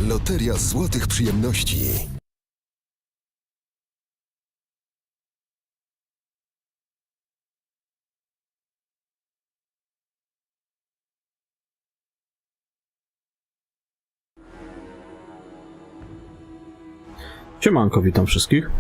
Loteria złotych przyjemności. Siemanko, witam wszystkich.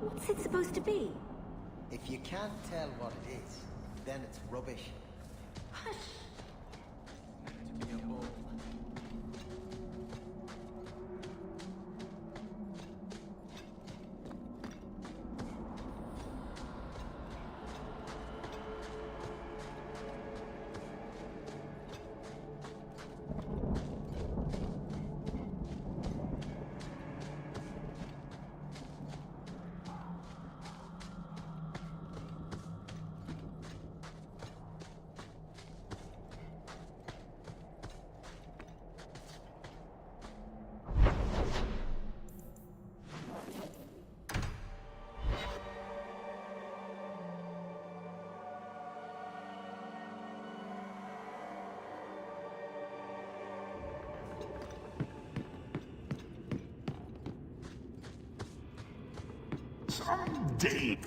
What's it supposed to be? If you can't tell what it is, then it's rubbish. Hush! To be a bull. Someday.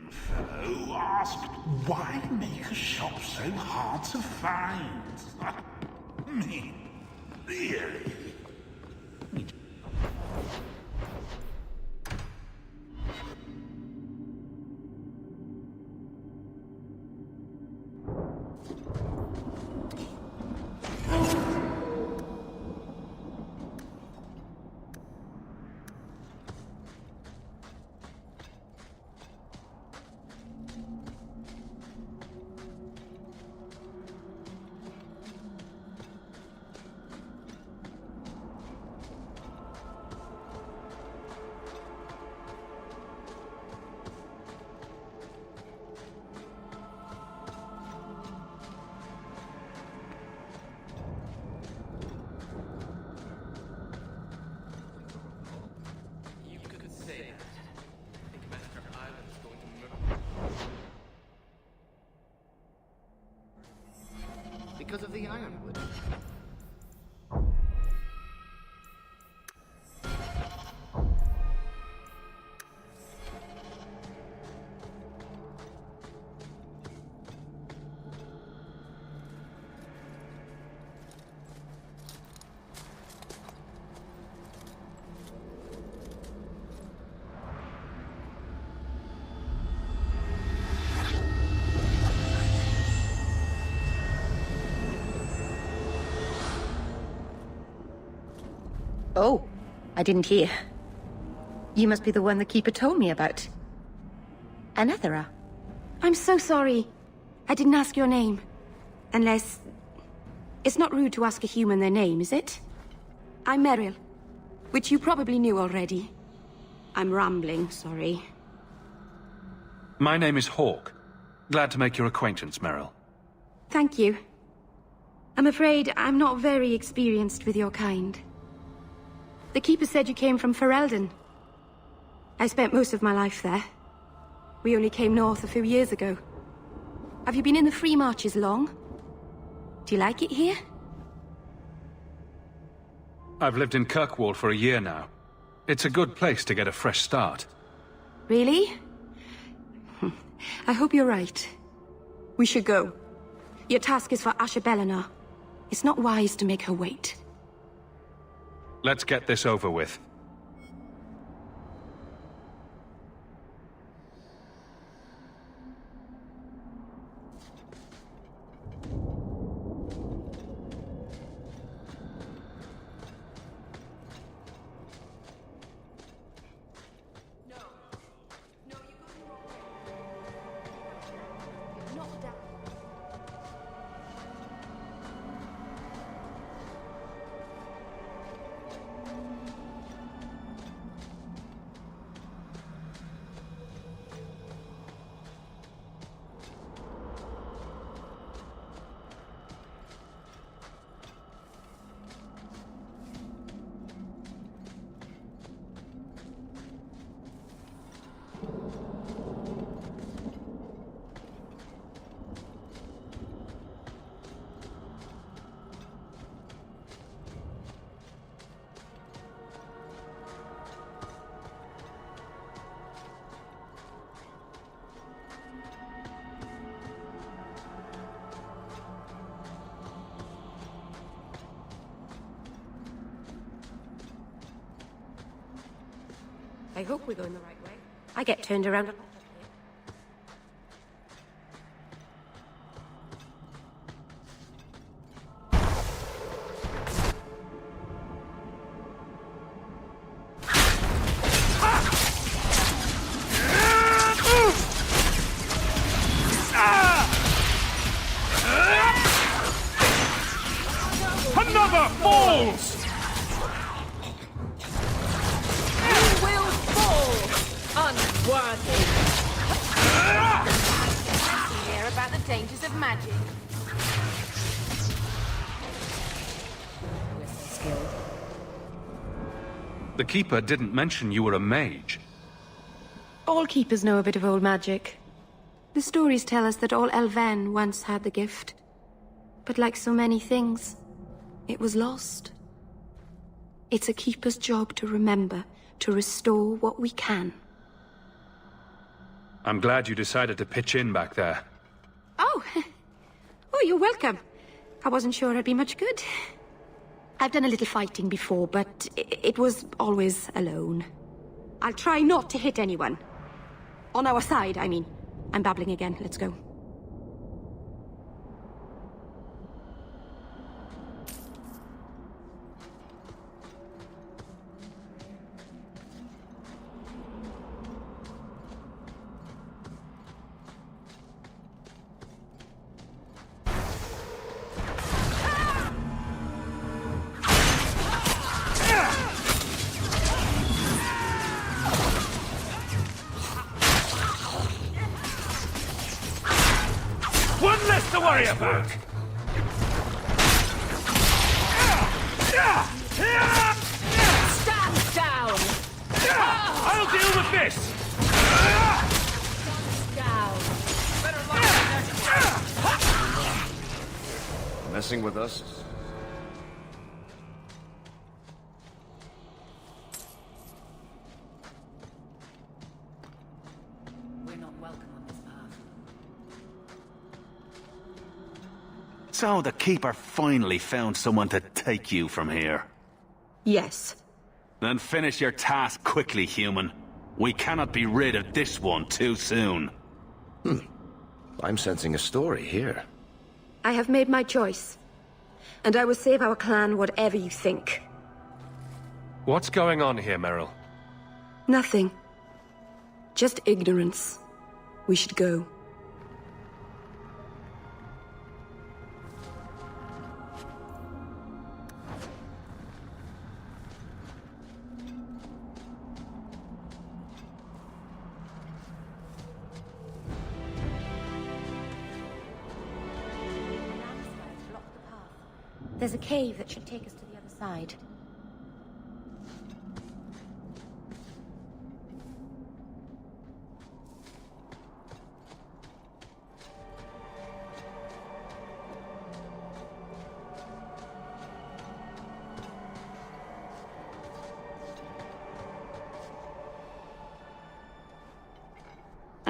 Fellow asked, why make a shop so hard to find? Me, really? Because of the ironwood. Oh, I didn't hear. You must be the one the keeper told me about. Anethera. I'm so sorry. I didn't ask your name. Unless... It's not rude to ask a human their name, is it? I'm Meryl, which you probably knew already. I'm rambling, sorry. My name is Hawk. Glad to make your acquaintance, Meryl. Thank you. I'm afraid I'm not very experienced with your kind. The Keeper said you came from Ferelden. I spent most of my life there. We only came north a few years ago. Have you been in the Free Marches long? Do you like it here? I've lived in Kirkwall for a year now. It's a good place to get a fresh start. Really? I hope you're right. We should go. Your task is for Asha Bellinar. It's not wise to make her wait. Let's get this over with. I hope we're going the right way. I get turned around a lot. Another falls! Unworthy. Let's hear about the dangers of magic. We're so skilled. The Keeper didn't mention you were a mage. All keepers know a bit of old magic. The stories tell us that all Elven once had the gift. But like so many things, it was lost. It's a keeper's job to remember, to restore what we can. I'm glad you decided to pitch in back there. Oh! Oh, you're welcome. I wasn't sure I'd be much good. I've done a little fighting before, but it was always alone. I'll try not to hit anyone. On our side, I mean. I'm babbling again. Let's go. One less to worry about! Stand down! I'll deal with this! Down. Messing with us? We're not welcome on this path. So the Keeper finally found someone to take you from here. Yes. Then finish your task quickly, human. We cannot be rid of this one too soon. I'm sensing a story here. I have made my choice. And I will save our clan whatever you think. What's going on here, Meryl? Nothing. Just ignorance. We should go. There's a cave that should take us to the other side.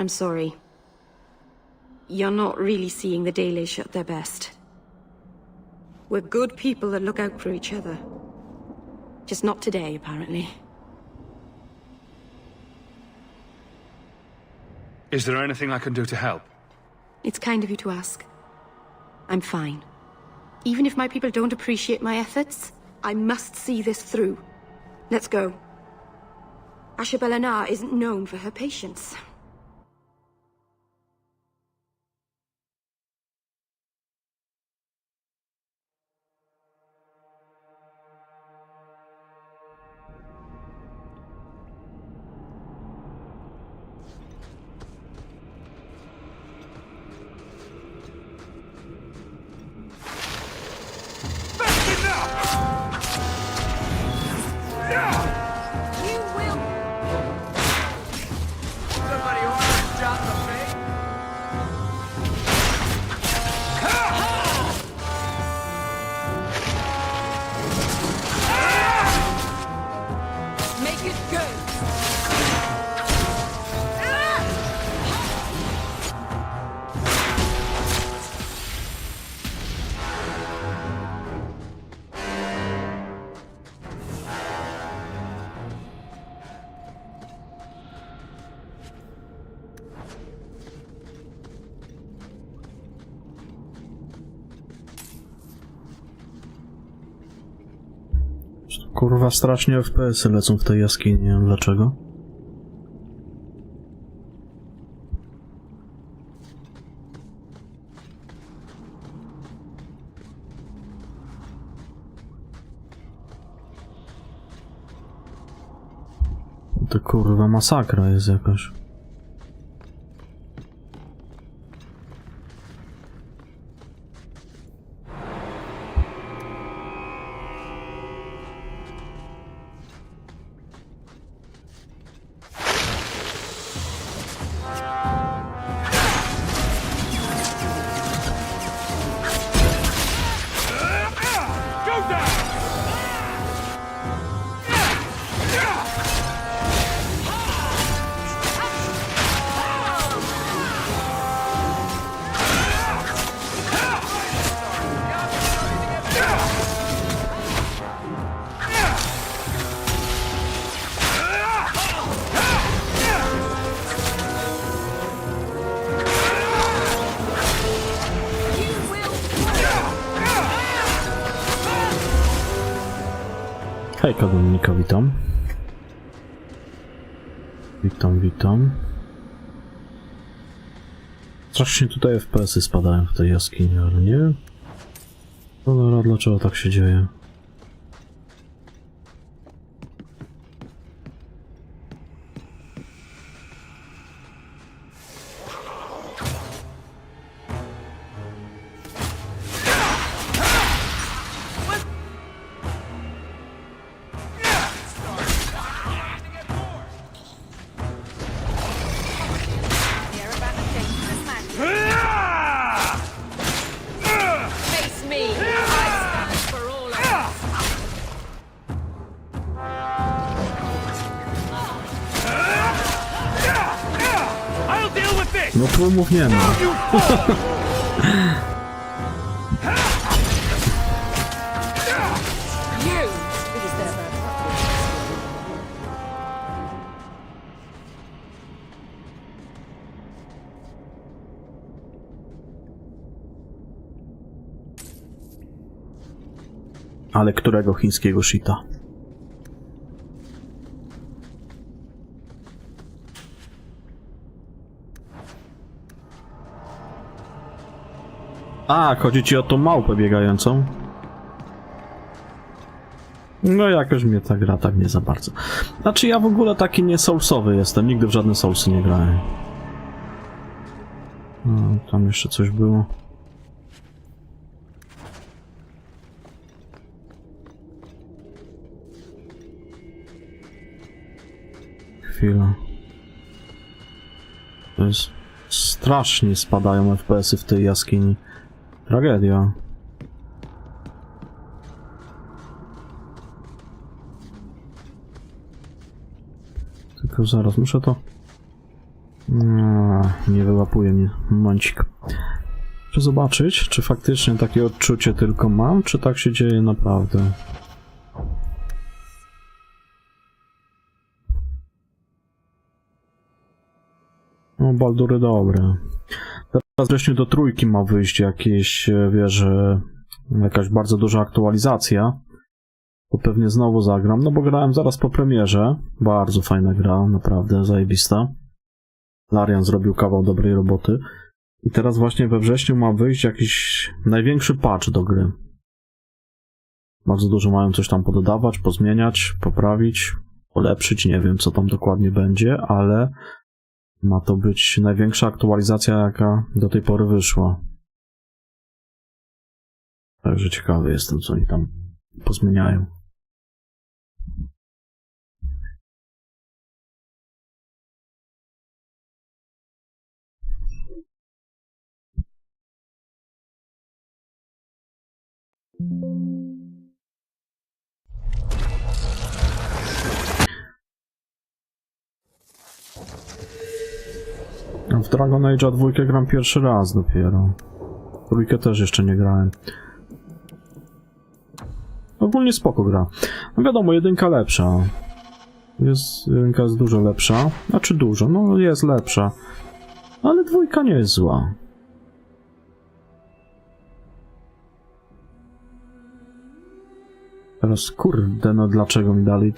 I'm sorry. You're not really seeing the Dailies at their best. We're good people that look out for each other. Just not today, apparently. Is there anything I can do to help? It's kind of you to ask. I'm fine. Even if my people don't appreciate my efforts, I must see this through. Let's go. Ashabelana isn't known for her patience. Kurwa, strasznie FPS-y lecą w tej jaskini, nie wiem dlaczego. To kurwa masakra jest jakaś. Hejka Dominika, witam. Witam. Strasznie tutaj FPS-y spadają w tej jaskini, ale nie wiem. Cholera, dlaczego tak się dzieje? Hear about the dangers of magic. Face me. I stand for all of us. I'll deal with this! No tłumów nie ma. You. Because they're bad. Ale którego chińskiego shita? A, chodzi ci o tą małpę biegającą? No jakoś mnie ta gra tak nie za bardzo. Znaczy ja w ogóle taki nie soulsowy jestem, nigdy w żadne soulsy nie grałem. No, tam jeszcze coś było. Chwila. To jest... Strasznie spadają FPS-y w tej jaskini. Tragedia. Tylko zaraz muszę to Nie wyłapuje mnie. Momencik. Chcę zobaczyć, czy faktycznie takie odczucie tylko mam, czy tak się dzieje naprawdę. No, Baldury dobre. Teraz wreszcie do trójki ma wyjść jakieś, wiesz, jakaś bardzo duża aktualizacja. To pewnie znowu zagram, no bo grałem zaraz po premierze. Bardzo fajna gra, naprawdę zajebista. Larian zrobił kawał dobrej roboty. I teraz właśnie we wrześniu ma wyjść jakiś największy patch do gry. Bardzo dużo mają coś tam poddawać, pozmieniać, poprawić, polepszyć, nie wiem co tam dokładnie będzie, ale ma to być największa aktualizacja, jaka do tej pory wyszła. Także ciekawy jestem, co oni tam pozmieniają. W Dragon Age'a 2 gram pierwszy raz dopiero. Trójkę też jeszcze nie grałem. Ogólnie spoko gra. No wiadomo, jedynka lepsza. Jedynka jest dużo lepsza. Znaczy dużo, no jest lepsza. Ale dwójka nie jest zła. Teraz kurde, no dlaczego mi dalej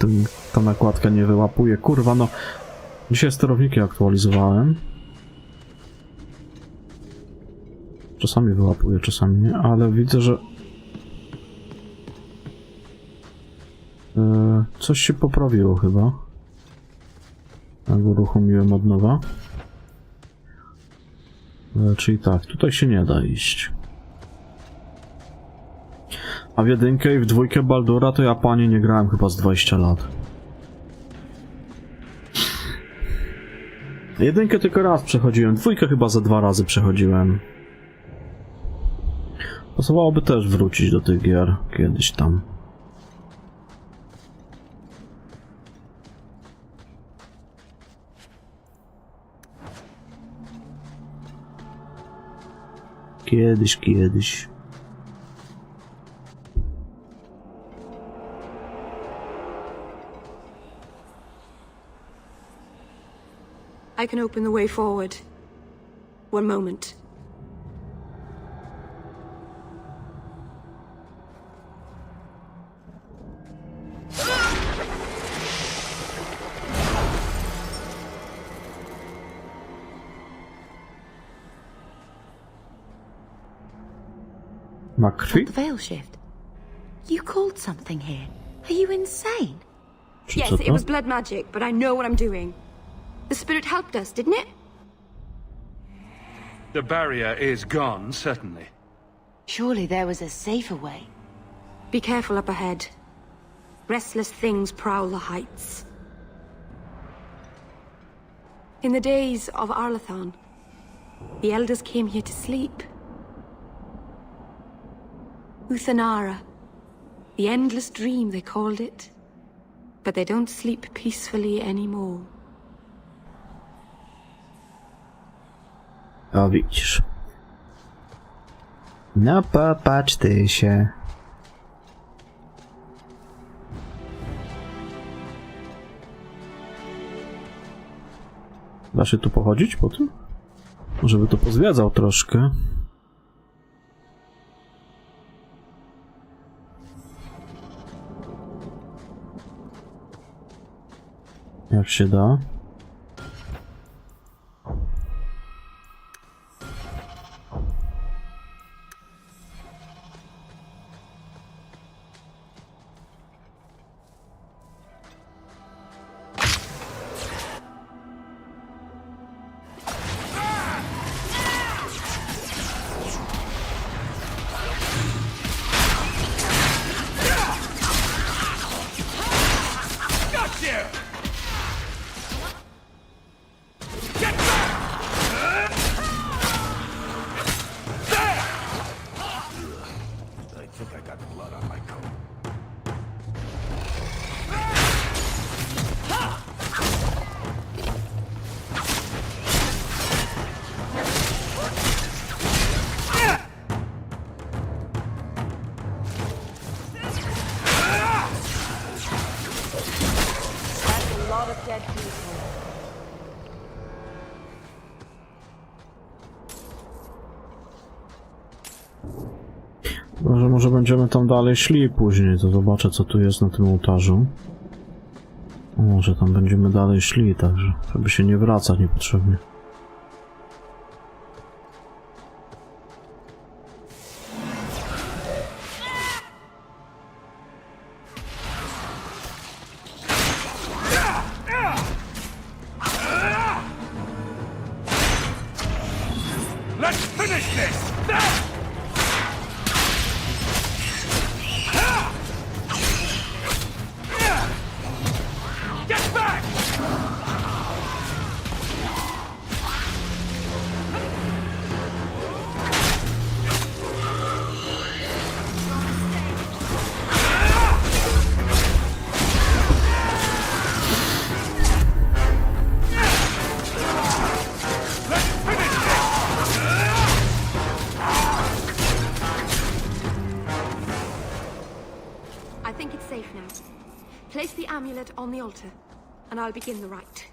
ta nakładka nie wyłapuje? Kurwa, no. Dzisiaj sterowniki aktualizowałem. Czasami wyłapuje, czasami nie, ale widzę, że coś się poprawiło chyba. Tak, uruchomiłem od nowa. Czyli tak, tutaj się nie da iść. A w jedynkę i w dwójkę Baldura to ja, panie, nie grałem chyba z 20 lat. Jedynkę tylko raz przechodziłem, dwójkę chyba za 2 razy przechodziłem. Pasowałoby też wrócić do tych gier kiedyś tam. Kiedyś. I can open the way forward. One moment. Ma krwi? The veil shift. You called something here. Are you insane? Yes, it was blood magic, but I know what I'm doing. The spirit helped us, didn't it? The barrier is gone, certainly. Surely there was a safer way. Be careful up ahead. Restless things prowl the heights. In the days of Arlathon, the elders came here to sleep. Uthanara, the endless dream they called it. But they don't sleep peacefully anymore. O, widzisz. No popatrz ty się. Da się tu pochodzić po tym? Żeby to pozwiedzał troszkę. Jak się da? Może będziemy tam dalej szli później, to zobaczę co tu jest na tym ołtarzu. Może tam będziemy dalej szli, także żeby się nie wracać niepotrzebnie. Let's finish this! Get back! I think it's safe now. Place the amulet on the altar, and I'll begin the rite.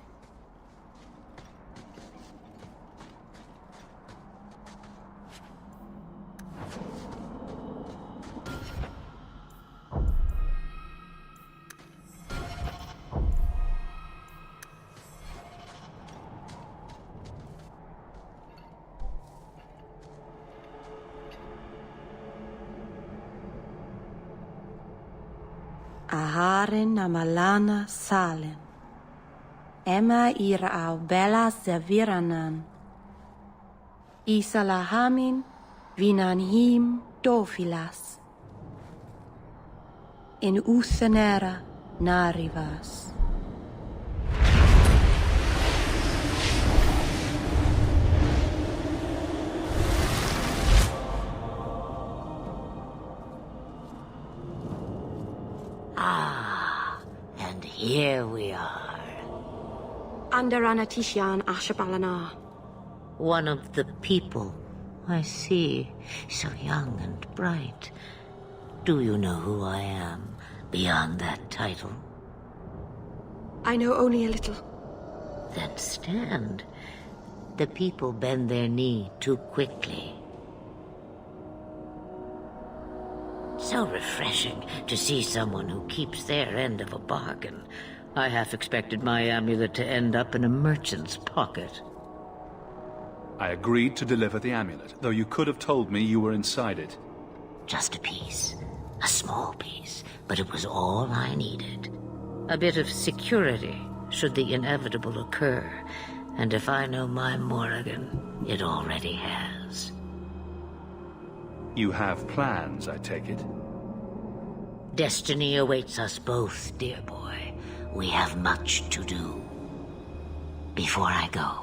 Aharen amalana salen. Emma ira au bella zaviranan. Isalahamin vinanhim dofilas. In usanera narivas. And here we are. Under Anatishan Ashabalana. One of the people. I see. So young and bright. Do you know who I am, beyond that title? I know only a little. Then stand. The people bend their knee too quickly. So refreshing to see someone who keeps their end of a bargain. I half expected my amulet to end up in a merchant's pocket. I agreed to deliver the amulet, though you could have told me you were inside it. Just a piece. A small piece, but it was all I needed. A bit of security, should the inevitable occur. And if I know my Morrigan, it already has. You have plans, I take it? Destiny awaits us both, dear boy. We have much to do. Before I go,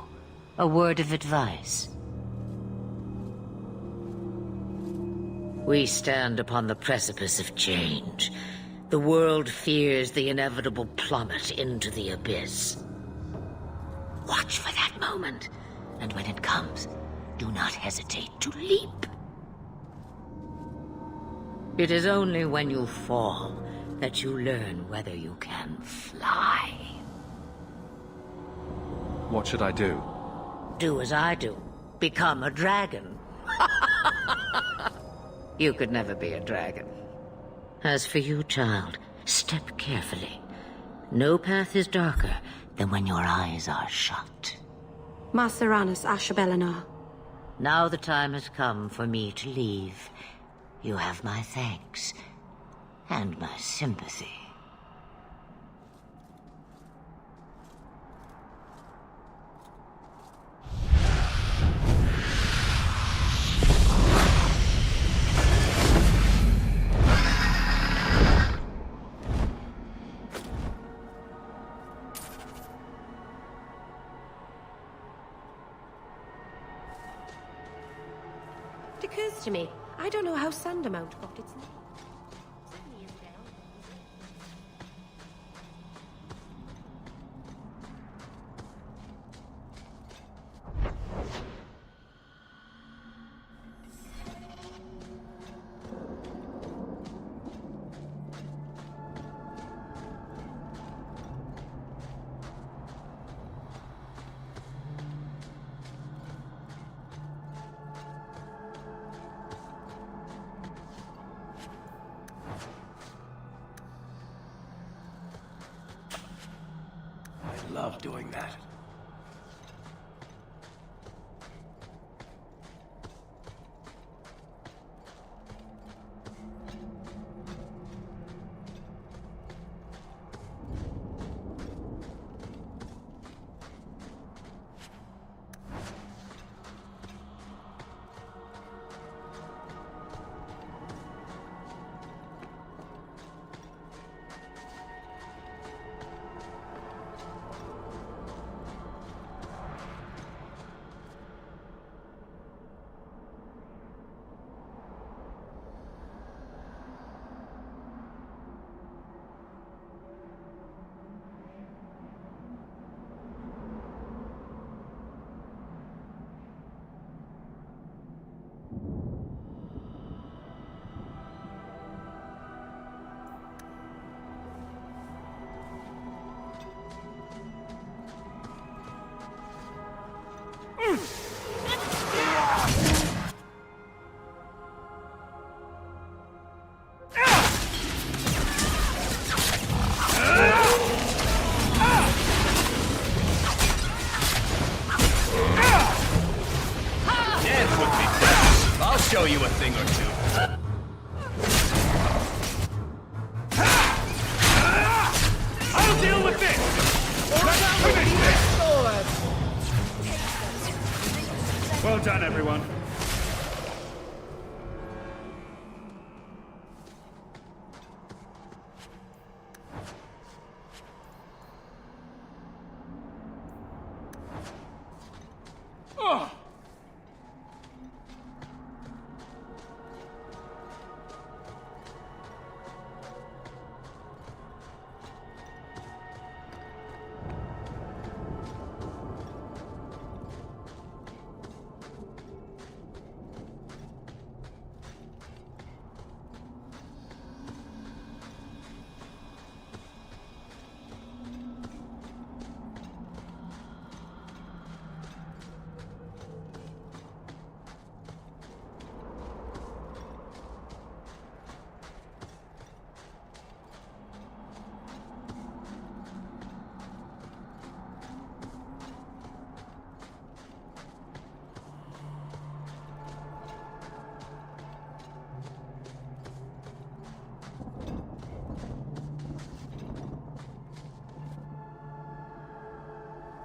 a word of advice. We stand upon the precipice of change. The world fears the inevitable plummet into the abyss. Watch for that moment, and when it comes, do not hesitate to leap. It is only when you fall that you learn whether you can fly. What should I do? Do as I do. Become a dragon. You could never be a dragon. As for you, child, step carefully. No path is darker than when your eyes are shut. Maseranus Ashabelana. Now the time has come for me to leave. You have my thanks and my sympathy. It occurs to me, I don't know how Sandamount got its name. love doing that. I'll show you a thing or two. I'll deal with this! Let's finish this! Well done, everyone.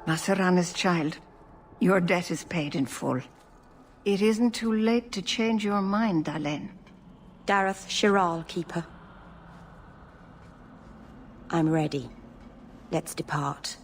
Masarana's child, your debt is paid in full. It isn't too late to change your mind, Dalen. Dareth Shiral, Keeper. I'm ready. Let's depart.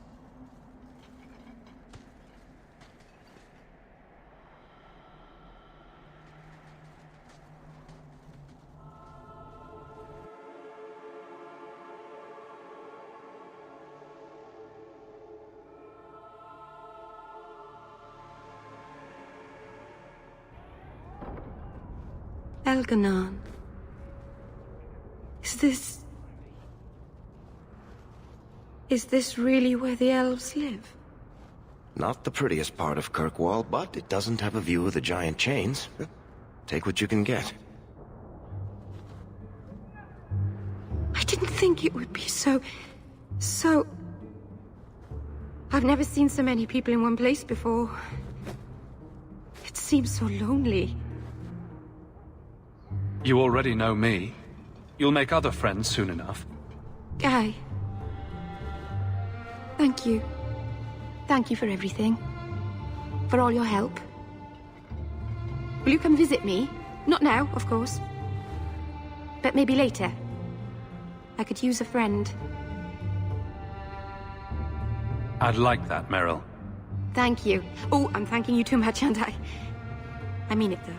Elganon. Is this really where the elves live? Not the prettiest part of Kirkwall, but it doesn't have a view of the giant chains. Take what you can get. I didn't think it would be so... I've never seen so many people in one place before. It seems so lonely. You already know me. You'll make other friends soon enough. Guy. Thank you. Thank you for everything. For all your help. Will you come visit me? Not now, of course. But maybe later. I could use a friend. I'd like that, Meryl. Thank you. Oh, I'm thanking you too much, aren't I? I mean it, though.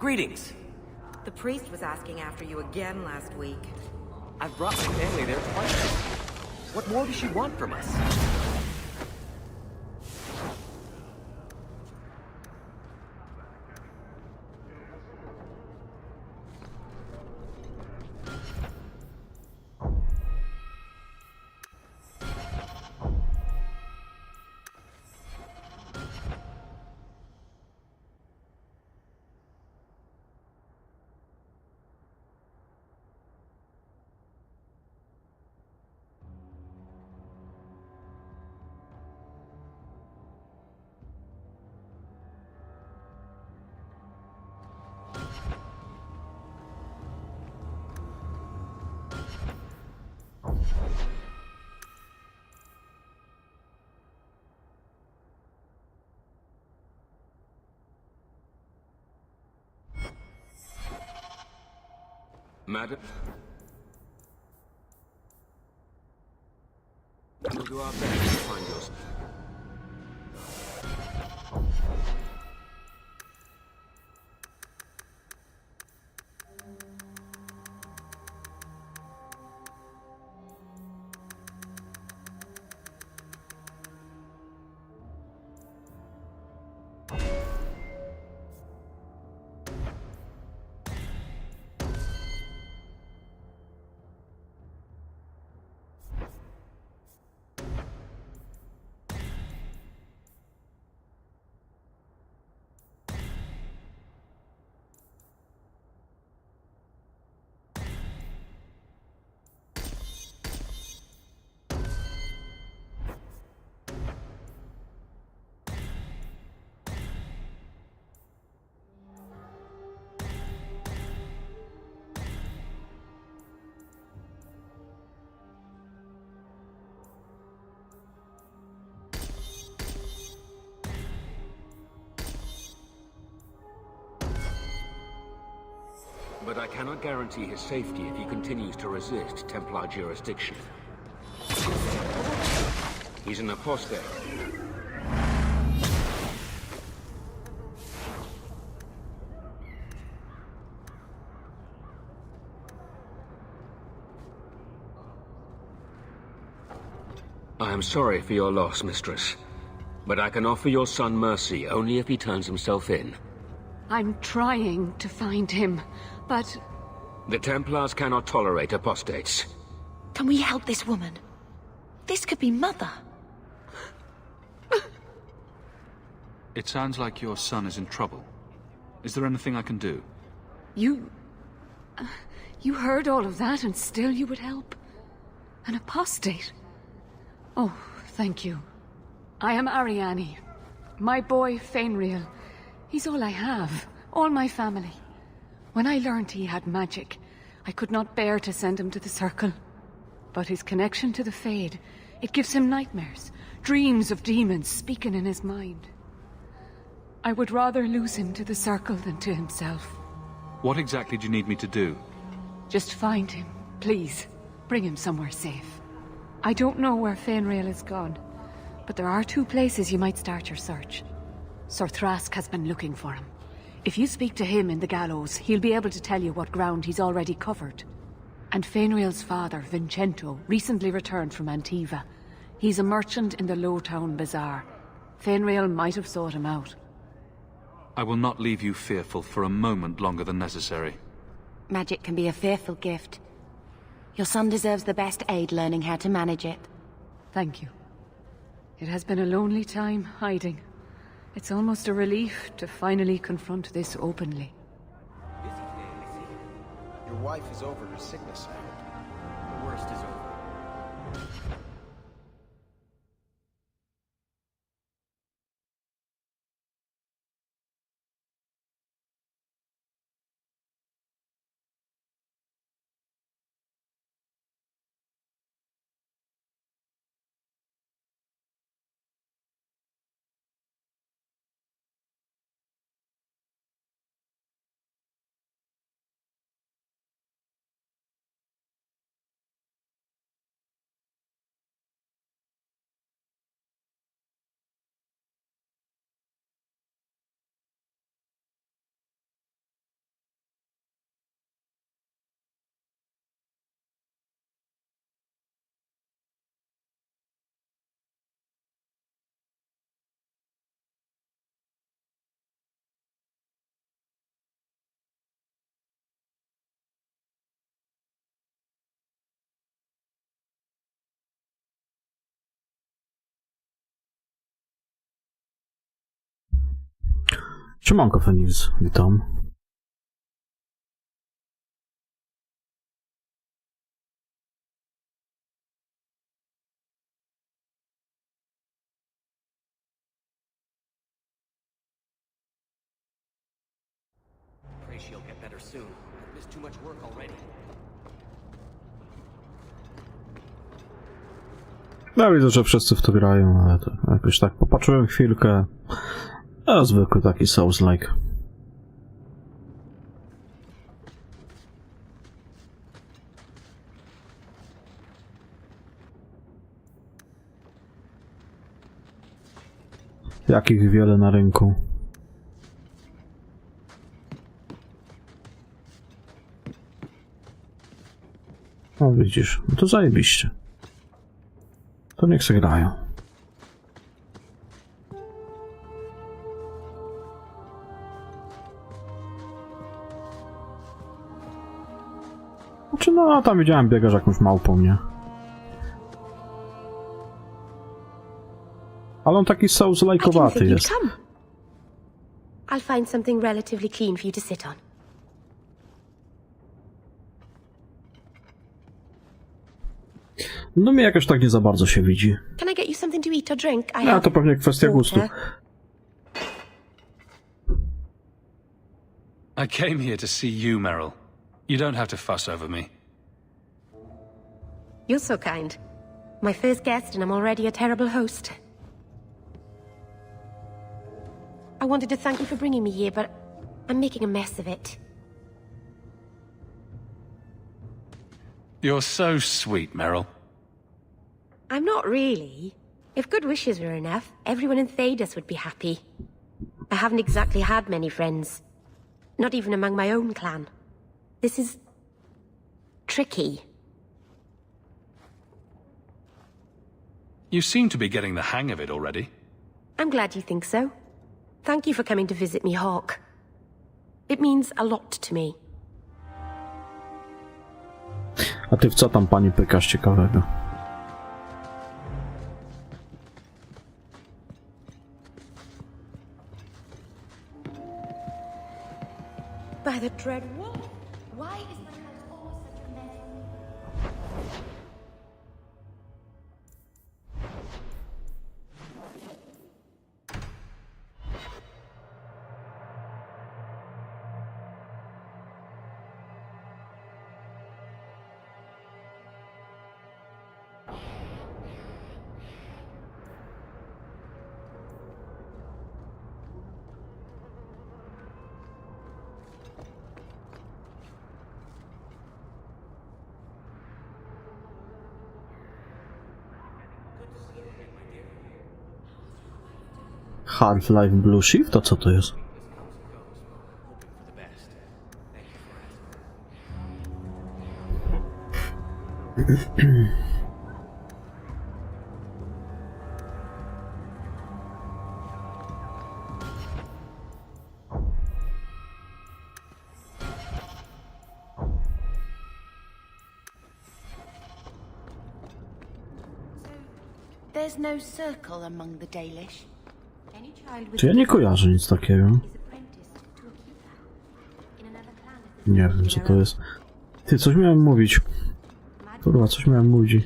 Greetings. The priest was asking after you again last week. I've brought my family there twice. What more does she want from us? Madam? We'll do our best to find your... But I cannot guarantee his safety if he continues to resist Templar jurisdiction. He's an apostate. I am sorry for your loss, mistress. But I can offer your son mercy only if he turns himself in. I'm trying to find him, but... The Templars cannot tolerate apostates. Can we help this woman? This could be Mother. It sounds like your son is in trouble. Is there anything I can do? You heard all of that and still you would help? An apostate? Oh, thank you. I am Ariane. My boy, Fainriel. He's all I have. All my family. When I learned he had magic, I could not bear to send him to the Circle. But his connection to the Fade, it gives him nightmares. Dreams of demons speaking in his mind. I would rather lose him to the Circle than to himself. What exactly do you need me to do? Just find him, please. Bring him somewhere safe. I don't know where Fainriel is gone, but there are 2 places you might start your search. Sir Thrask has been looking for him. If you speak to him in the gallows, he'll be able to tell you what ground he's already covered. And Fainriel's father, Vincento, recently returned from Antiva. He's a merchant in the Lowtown Bazaar. Fainriel might have sought him out. I will not leave you fearful for a moment longer than necessary. Magic can be a fearful gift. Your son deserves the best aid learning how to manage it. Thank you. It has been a lonely time hiding. It's almost a relief to finally confront this openly. Your wife is over her sickness, I hope. The worst is over. Siemanko Feniks, witam. Pray she'll get better soon. I've missed too much work already. Ja widzę, że wszyscy w to grają, ale to jakoś tak popatrzyłem chwilkę. A zwykły taki Souls-like. Jakich wiele na rynku. O, widzisz, no to zajebiście. To niech se grają. Znaczy, no, tam widziałem, biegasz jakąś małpą, nie? Ale on taki Souls-like'owaty jest. I'll find something relatively clean for you to sit on. No mnie jakoś tak nie za bardzo się widzi. Can I get you something to eat or drink? No, to pewnie kwestia gustu. I came here to see you, Meryl. You don't have to fuss over me. You're so kind. My first guest and I'm already a terrible host. I wanted to thank you for bringing me here, but I'm making a mess of it. You're so sweet, Meryl. I'm not really. If good wishes were enough, everyone in Thedas would be happy. I haven't exactly had many friends. Not even among my own clan. This is... tricky. You seem to be getting the hang of it already. I'm glad you think so. Thank you for coming to visit me, Hawk. It means a lot to me. A ty w co tam, pani, pykasz ciekawego? By the dread wall. Why is my house always such a mess? Half-Life Blue Shift? To co to jest? There's no circle among the Dalish. Czy ja nie kojarzę nic takiego? Nie wiem, co to jest. Ty, coś miałem mówić. Kurwa, coś miałem mówić.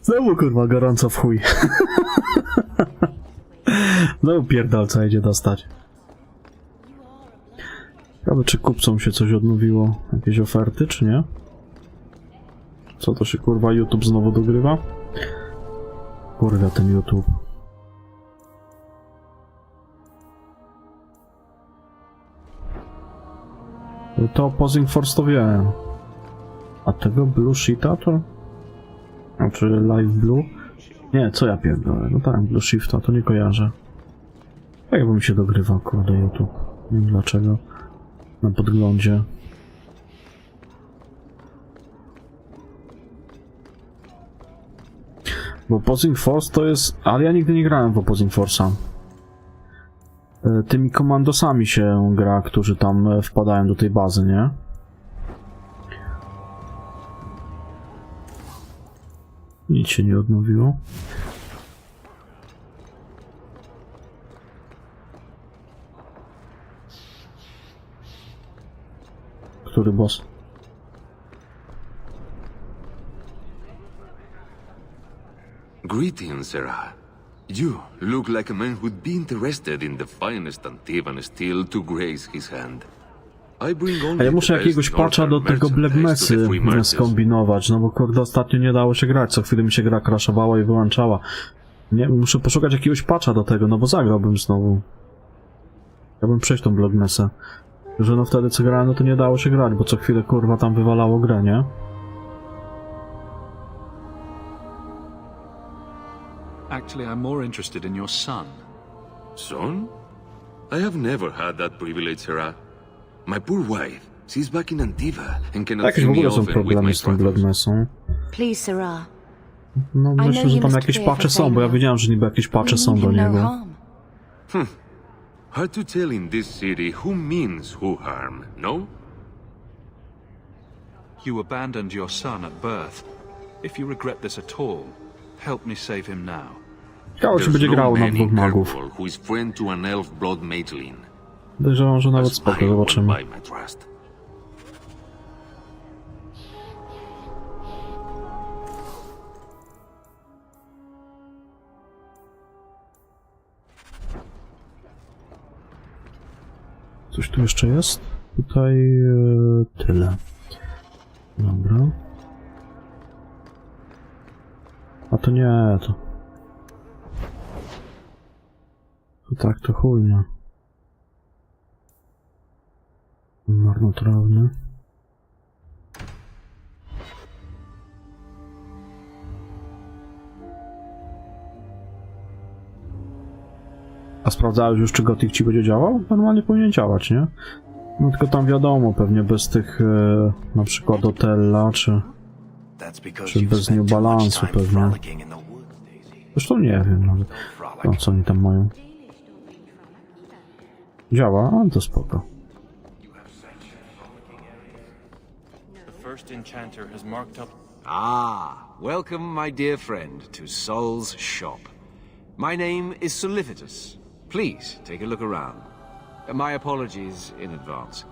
Znowu, kurwa, gorąco w chuj. No, pierdolca idzie dostać. Ciekawe, czy kupcom się coś odmówiło? Jakieś oferty, czy nie? Co to się, kurwa, YouTube znowu dogrywa? Kurwa, ten YouTube. To Opposing Force to wiem. A tego Blue Shifta to? Znaczy Live Blue? Nie, co ja pierdolę? No tak, Blue Shifta to nie kojarzę. Jakby mi się dogrywa, kurde, YouTube. Nie wiem dlaczego. Na podglądzie. Bo Opposing Force to jest... Ale ja nigdy nie grałem w Opposing Force'a. Tymi komandosami się gra, którzy tam wpadają do tej bazy, nie? Nic się nie odnowiło. który boss. Greetings, Sarah. You look like a man who'd be interested in the finest Antivan steel to grace his hand. I bring only A ja muszę jakiegoś patcha do tego Black Messy skombinować, no bo kurde ostatnio nie dało się grać, co chwilę mi się gra crashowała i wyłączała. Nie, muszę poszukać jakiegoś patcha do tego, no bo zagrałbym znowu. Chciałbym przejść tą Black Messę. Że no wtedy co grałem, no to nie dało się grać, bo co chwilę kurwa tam wywalało grę, nie? Actually, I'm more interested in your son. Son? I have never had that privilege, Sarah. My poor wife, she's back in Antiva and cannot Jakieś see w me ogóle są often with problemy my z tą Black brothers. Messą. Please, Sarah. No myślę, że tam jakieś patche są, bo ja wiedziałem, że niby jakieś patche są do niego. Hard to tell in this city who means who harm, no? You abandoned your son at birth. If you regret this at all, help me save him now. Ciekawe, czy będzie grało na dwóch magów. Who is friend to an elf blood Maitland. Podejrzewam, że nawet spoko, zobaczymy. Coś tu jeszcze jest? Tutaj tyle. Dobra. A to nie, to... To tak, to chujnie. Marnotrawny. A sprawdzałeś już, czy Gothic ci będzie działał? Normalnie powinien działać, nie? No tylko tam wiadomo, pewnie bez tych na przykład Otella, czy bez New Balance'u pewnie. Zresztą nie wiem nawet. No co oni tam mają? Działa? A to spoko. Welcome, my dear friend, to Sol's shop. My name is Solicitus. Please take a look around. My apologies in advance.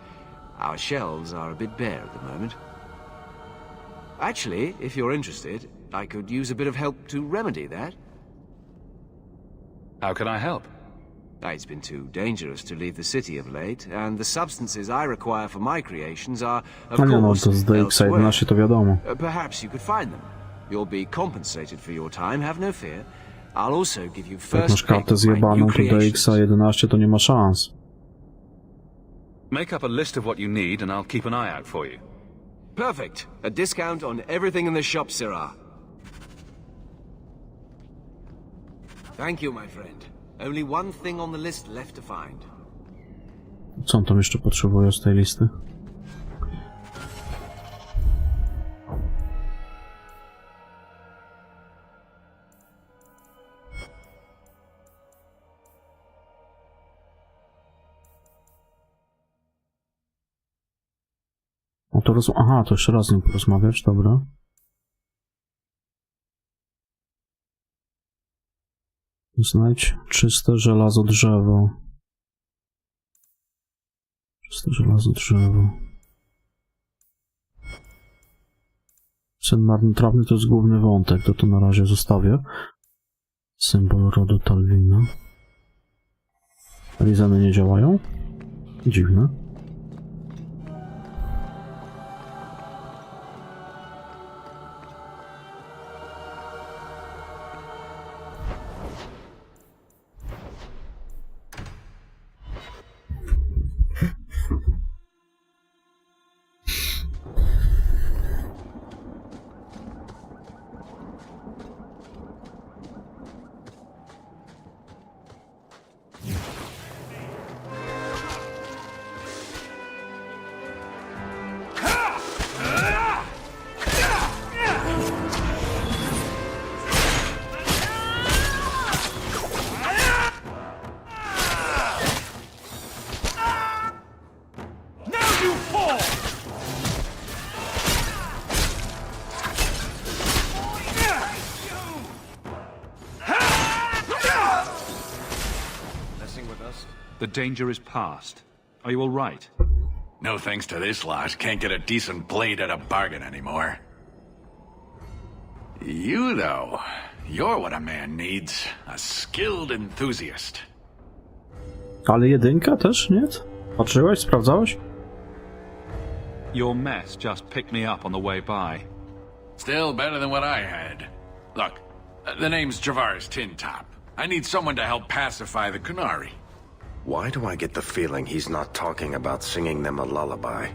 Our shelves are a bit bare at the moment. Actually, if you're interested, I could use a bit of help to remedy that. How can I help? It's been too dangerous to leave the city of late, and the substances I require for my creations are, of No nie, no course, to z DX11 to wiadomo. Perhaps you could find them. You'll be compensated for your time, have no fear. I'll also give you Jak first masz kartę pick of my zjebaną, new to creations. DX11 to nie ma szans. Make up a list of what you need and I'll keep an eye out for you. Perfect. A discount on everything in the shop, Sirrah. Thank you, my friend. Only one thing on the list left to find. Co on tam jeszcze potrzebuje z tej listy? O, to Aha, to jeszcze raz z nim porozmawiać, dobra. Znajdź czyste żelazo drzewo. Czyste żelazo drzewo. Sen marnotrawny to jest główny wątek, to na razie zostawię. Symbol rodu Talwina. Rizany nie działają? Dziwne. The danger is past. Are you all right? No thanks to this lot, can't get a decent blade at a bargain anymore. You, though, you're what a man needs. A skilled enthusiast. Ale jedynka też, nie? Patrzyłeś, sprawdzałeś? Your mess just picked me up on the way by. Still better than what I had. Look, the name's Javar's Tin Top. I need someone to help pacify the Kunari. Why do I get the feeling he's not talking about singing them a lullaby?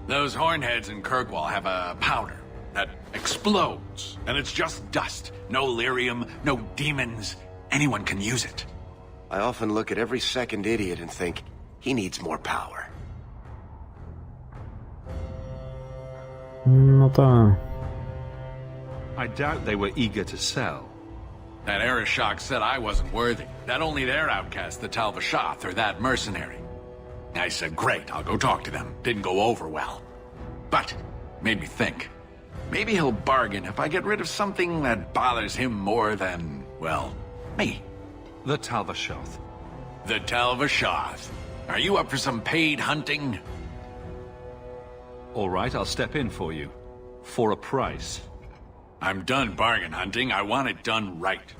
Those hornheads in Kirkwall have a powder that explodes, and it's just dust. No lyrium, no demons. Anyone can use it. I often look at every second idiot and think, he needs more power. No tak. I doubt they were eager to sell. That Arishok said I wasn't worthy. That only their outcast, the Talvashoth, or that mercenary. I said, great, I'll go talk to them. Didn't go over well. But, made me think. Maybe he'll bargain if I get rid of something that bothers him more than, well, me. The Talvashoth. The Talvashoth. Are you up for some paid hunting? All right, I'll step in for you. For a price. I'm done bargain hunting. I want it done right.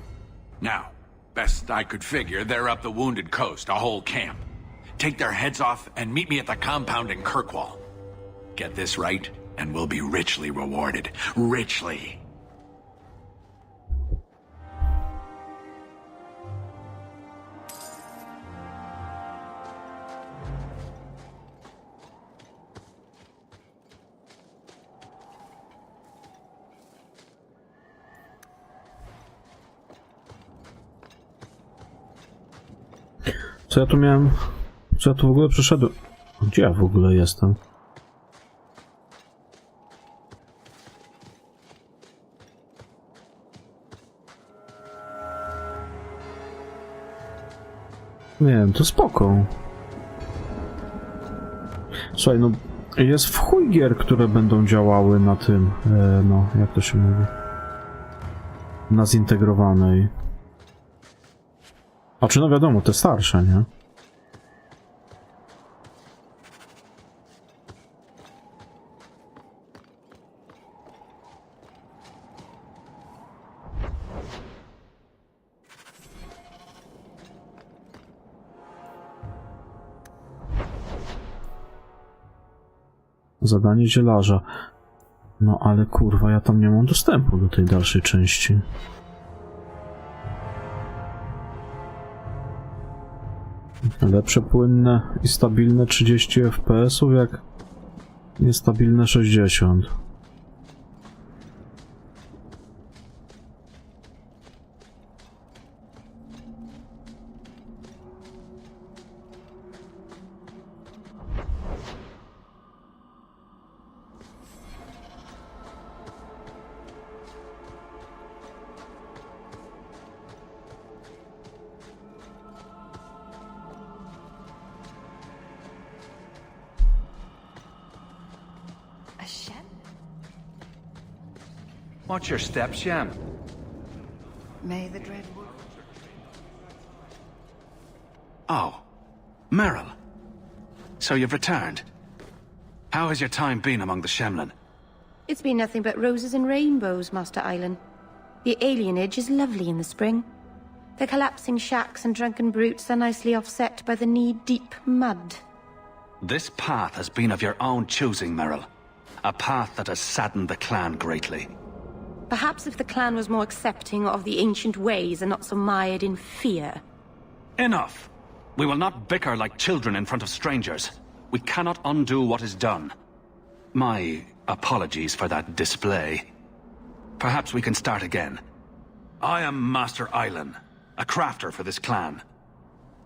Now, best I could figure, they're up the Wounded Coast, a whole camp. Take their heads off and meet me at the compound in Kirkwall. Get this right, and we'll be richly rewarded. Richly. Co ja tu miałem? Co ja tu w ogóle przyszedłem? Gdzie ja w ogóle jestem? Nie wiem, to spoko. Słuchaj, no jest w chuj gier, które będą działały na tym, no, jak to się mówi? Na zintegrowanej. A czy no wiadomo, te starsze, nie? Zadanie zielarza. No ale kurwa, ja tam nie mam dostępu do tej dalszej części. Lepsze, płynne i stabilne 30 FPS-ów jak niestabilne 60. Watch your step, Shem. May the dread wolf. Oh, Merrill. So you've returned. How has your time been among the Shemlin? It's been nothing but roses and rainbows, Master Island. The alienage is lovely in the spring. The collapsing shacks and drunken brutes are nicely offset by the knee-deep mud. This path has been of your own choosing, Merrill. A path that has saddened the clan greatly. Perhaps if the clan was more accepting of the ancient ways and not so mired in fear. Enough! We will not bicker like children in front of strangers. We cannot undo what is done. My apologies for that display. Perhaps we can start again. I am Master Island, a crafter for this clan.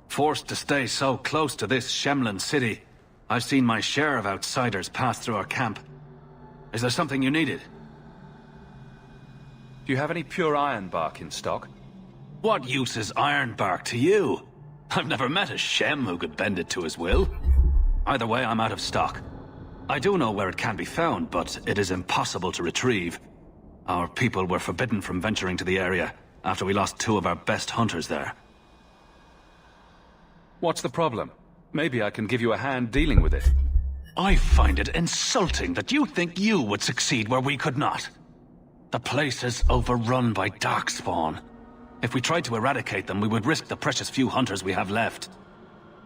Forced to stay so close to this Shemlin city, I've seen my share of outsiders pass through our camp. Is there something you needed? Do you have any pure iron bark in stock? What use is iron bark to you? I've never met a Shem who could bend it to his will. Either way, I'm out of stock. I do know where it can be found, but it is impossible to retrieve. Our people were forbidden from venturing to the area after we lost 2 of our best hunters there. What's the problem? Maybe I can give you a hand dealing with it. I find it insulting that you think you would succeed where we could not. The place is overrun by darkspawn. If we tried to eradicate them, we would risk the precious few hunters we have left.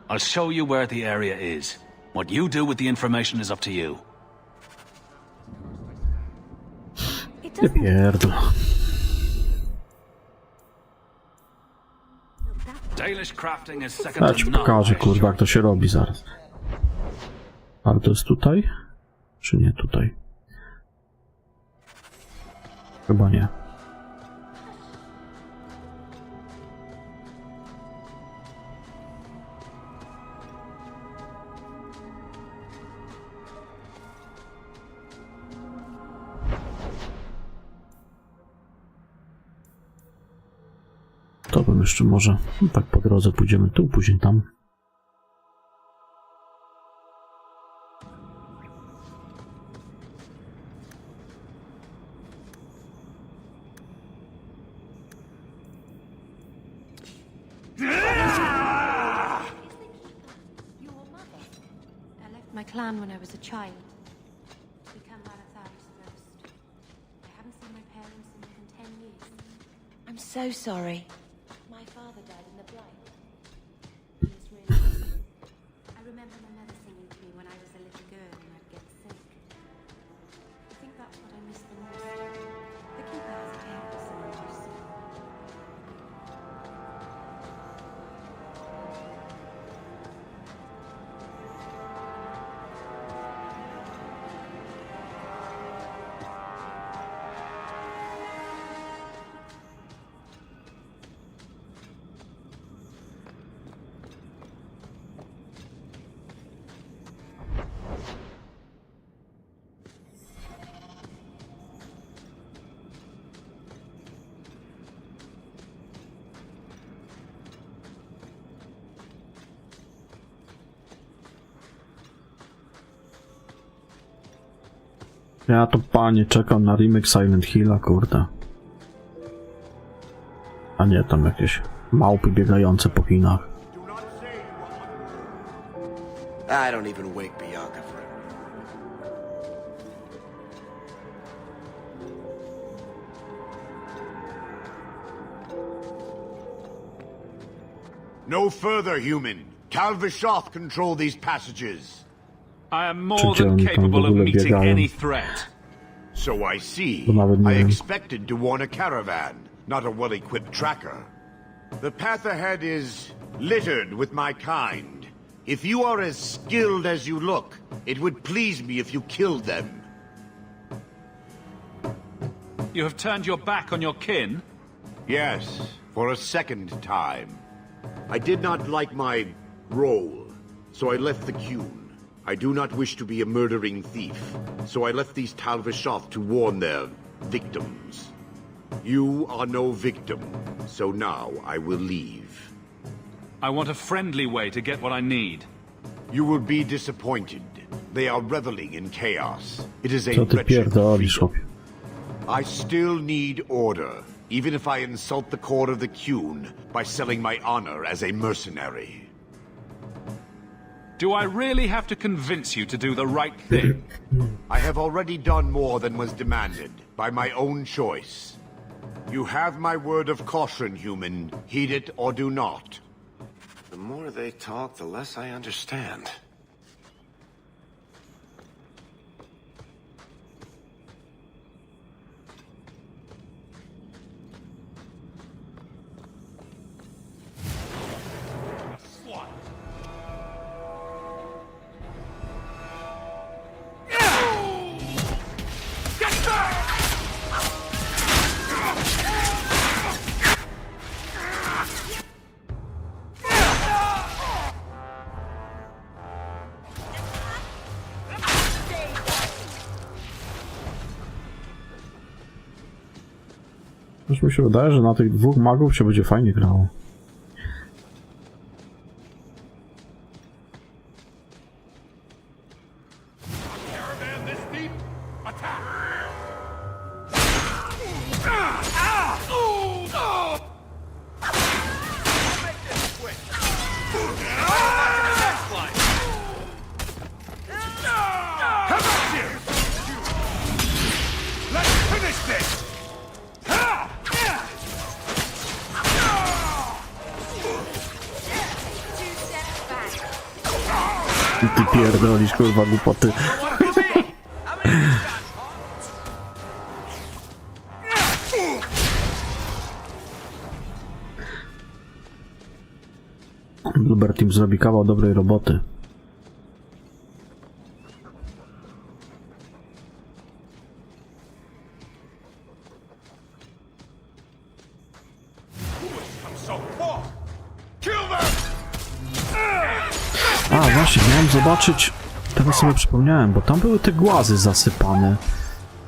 I'll show you where the area is. What you do with the information is up to you. Nie pierdol. Dalish crafting is second Ja to ci none. pokażę, kurwa, jak to się robi zaraz. Ale to jest tutaj? Czy nie tutaj? Chyba nie. To bym jeszcze może tak po drodze pójdziemy tu, później tam. My clan when I was a child. We come out of Tharis first. I haven't seen my parents in more than 10 years. I'm so sorry. My father died in the blight. He was really sick. I remember my mother singing to me when I was a little girl and I'd get sick. I think that's what I miss the most. The keeper has a terrible soldiers. Ja to panie czekam na remake Silent Hilla, kurde. A nie, tam jakieś małpy biegające po Chinach. I don't even wake Bianca for it. No further, human. Tal-Vishoth control these passages. I am more than capable of meeting any threat. So I see. I expected to warn a caravan, not a well-equipped tracker. The path ahead is littered with my kind. If you are as skilled as you look, it would please me if you killed them. You have turned your back on your kin? Yes, for a second time. I did not like my role, so I left the queue. I do not wish to be a murdering thief, so I left these Tal-Vishoth to warn their victims. You are no victim, so now I will leave. I want a friendly way to get what I need. You will be disappointed. They are reveling in chaos. It is a Co ty wretched pierdolisz, chłopie? I still need order, even if I insult the core of the Qun by selling my honor as a mercenary. Do I really have to convince you to do the right thing? I have already done more than was demanded, by my own choice. You have my word of caution, human. Heed it or do not. The more they talk, the less I understand. Już mi się wydaje, że na tych dwóch magów się będzie fajnie grało. I ty pierdolisz, kurwa, głupoty. Bloober Team zrobi kawał dobrej roboty. A, właśnie, miałem zobaczyć... Teraz sobie przypomniałem, bo tam były te głazy zasypane.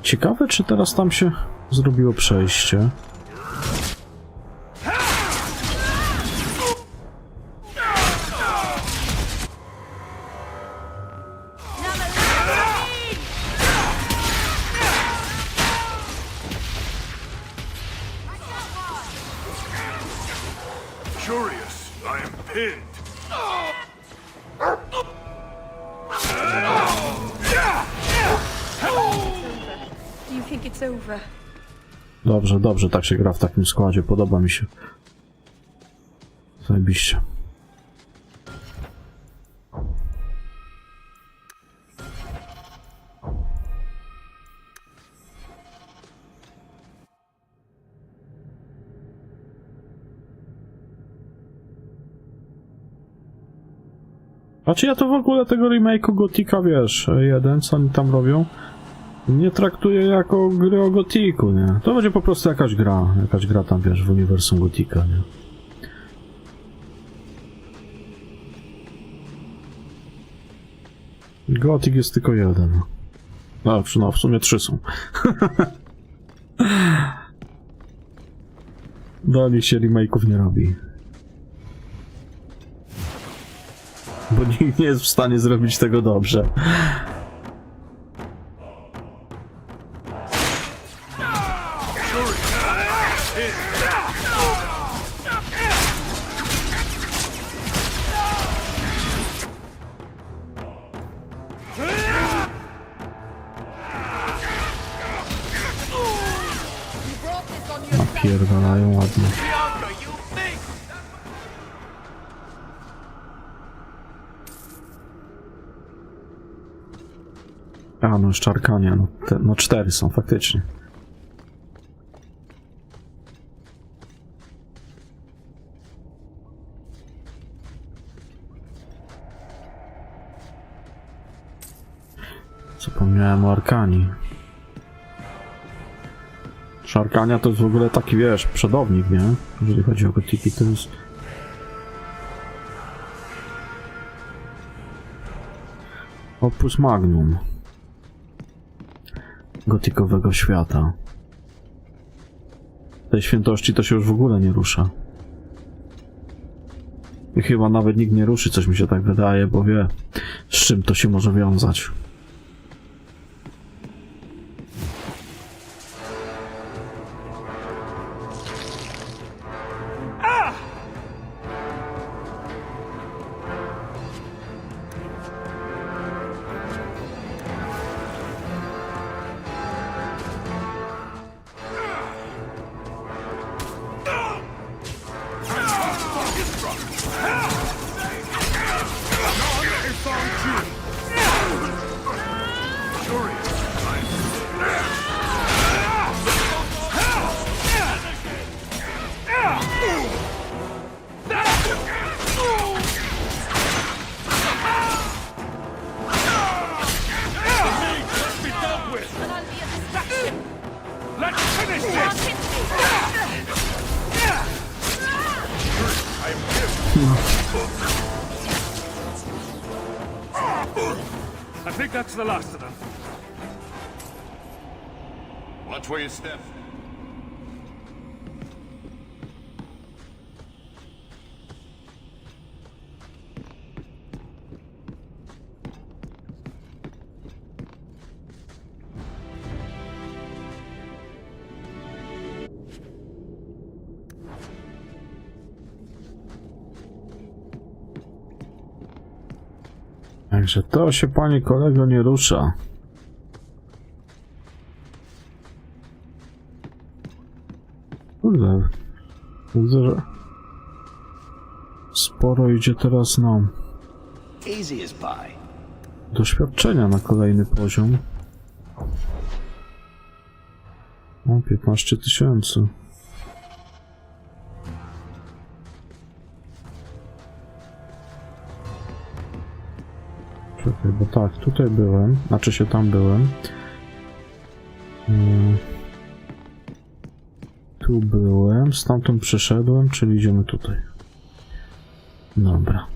Ciekawe, czy teraz tam się zrobiło przejście. Curious, I am pinned. Do you think it's over? Dobrze, dobrze, tak się gra w takim składzie, podoba mi się. Zajebiście. Znaczy ja to w ogóle tego remake'u Gotika, wiesz, jeden, co oni tam robią, nie traktuję jako gry o Gotiku, nie? To będzie po prostu jakaś gra tam, wiesz, w uniwersum Gotika, nie? Gotik jest tylko jeden. No, w sumie 3 są. Do nich się remake'ów nie robi. Bo nikt nie jest w stanie zrobić tego dobrze. Napierdalają ładnie. A, no szczarkania, no 4 są faktycznie. Zapomniałem o Arkanii. Szarkania to jest w ogóle taki, wiesz, przodownik, nie? Jeżeli chodzi o gotiki, to jest... Opus magnum gotikowego świata. Tej świętości to się już w ogóle nie rusza. I chyba nawet nikt nie ruszy, coś mi się tak wydaje, bo wie, z czym to się może wiązać. I think that's the last of them. Watch where you step. Także to się, panie kolego, nie rusza. Kurde. Widzę, że sporo idzie teraz nam. Easy as pie. Doświadczenia na kolejny poziom. O, 15 000. Czekaj, bo tak, tutaj byłem, znaczy się tam byłem. Tu byłem, stamtąd przeszedłem, czyli idziemy tutaj. Dobra.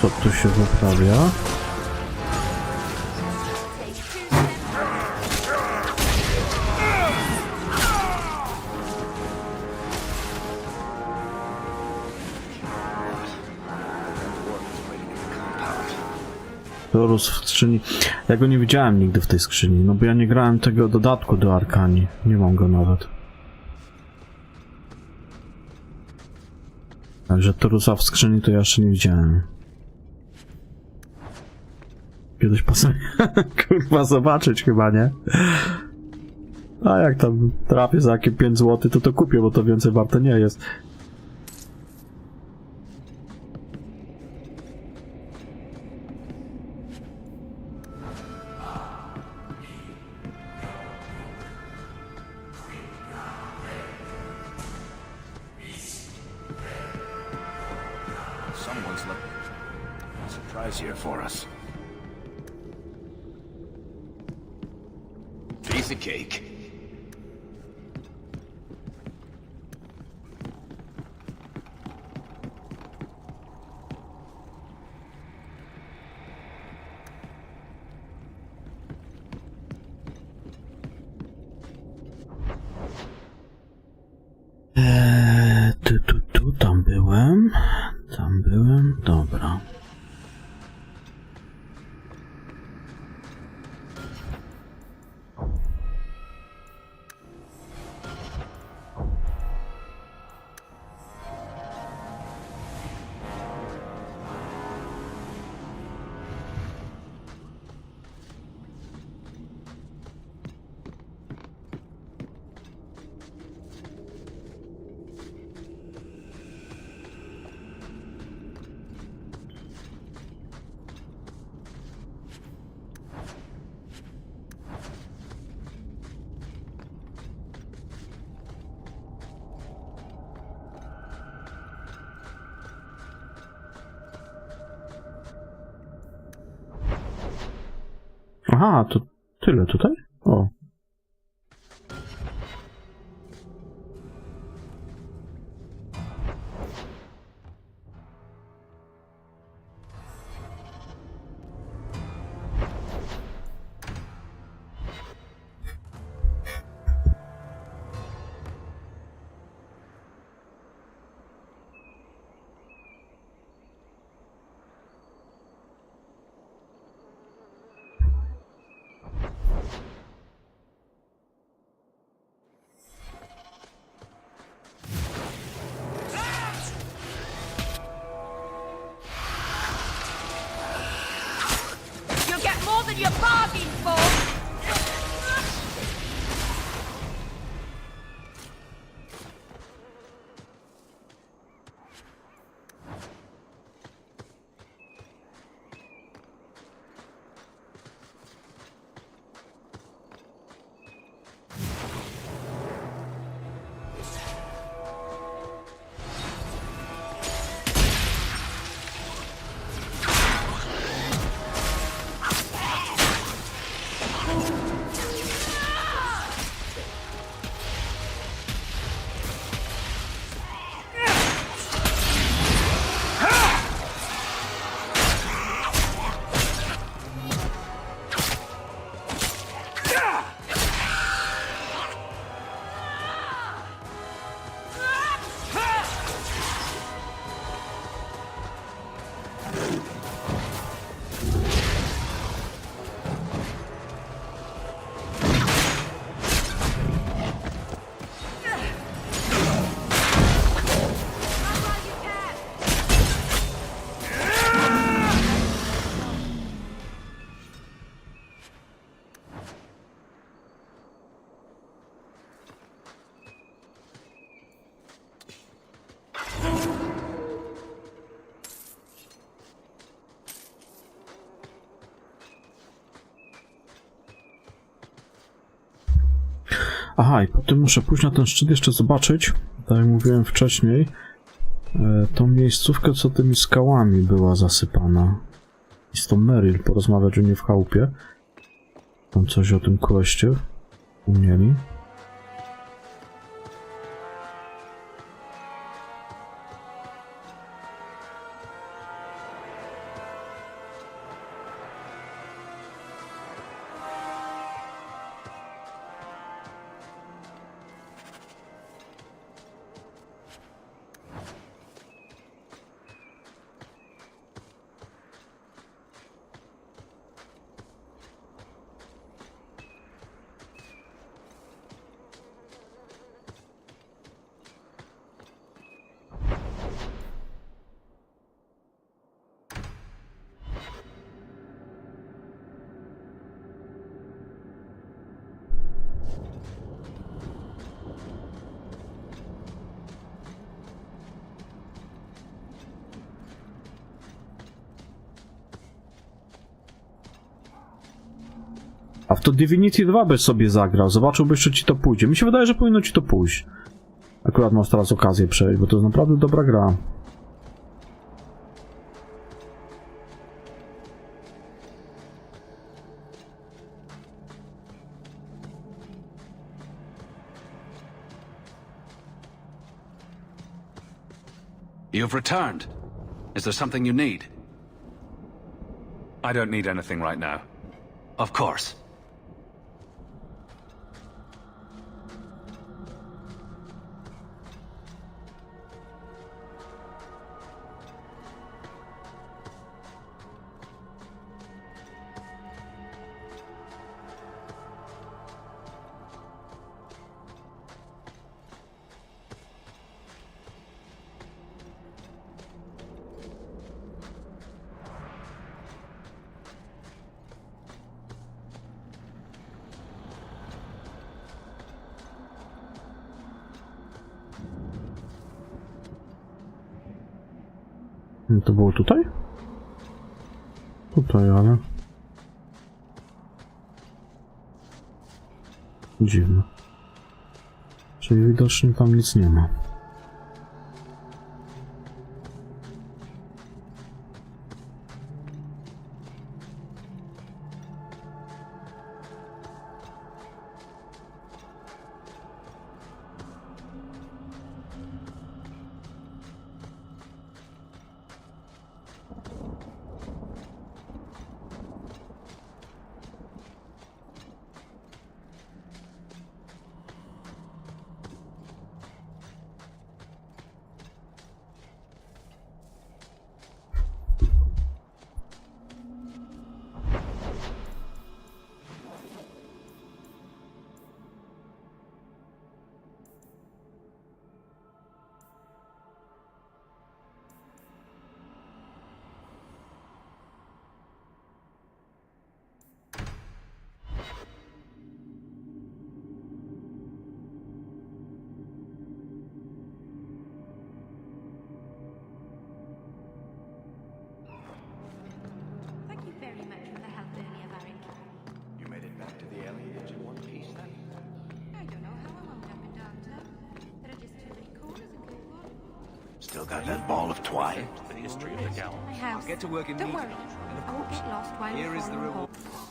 Co tu się wyprawia? Torus w skrzyni. Ja go nie widziałem nigdy w tej skrzyni, no bo ja nie grałem tego dodatku do Arkanii. Nie mam go nawet. Także Torusa w skrzyni to ja jeszcze nie widziałem. Kiedyś pasuje kurwa zobaczyć chyba, nie? A jak tam trafię za jakie 5 zł, to kupię, bo to więcej warte nie jest. Someone's left a surprise here for us. Piece of cake. Tam byłem, dobra. Aha, to tyle tutaj? O. You bargained for! Aha, i potem muszę pójść na ten szczyt jeszcze zobaczyć, tak jak mówiłem wcześniej, tą miejscówkę, co tymi skałami była zasypana. I z tą Meryl porozmawiać, że nie w chałupie. Tam coś o tym koście umieli. A w to Divinity 2 byś sobie zagrał, zobaczyłbyś, czy ci to pójdzie. Mi się wydaje, że powinno ci to pójść. Akurat masz teraz okazję przejść, bo to jest naprawdę dobra gra. You've returned. Is there something you need? I don't need anything right now. Of course. To było tutaj? Tutaj, ale... Dziwne. Czyli widocznie tam nic nie ma. Still got that ball of twine. My house. Get to work Don't immediately. worry. And of I won't course, get lost while here you're is the following reward. home.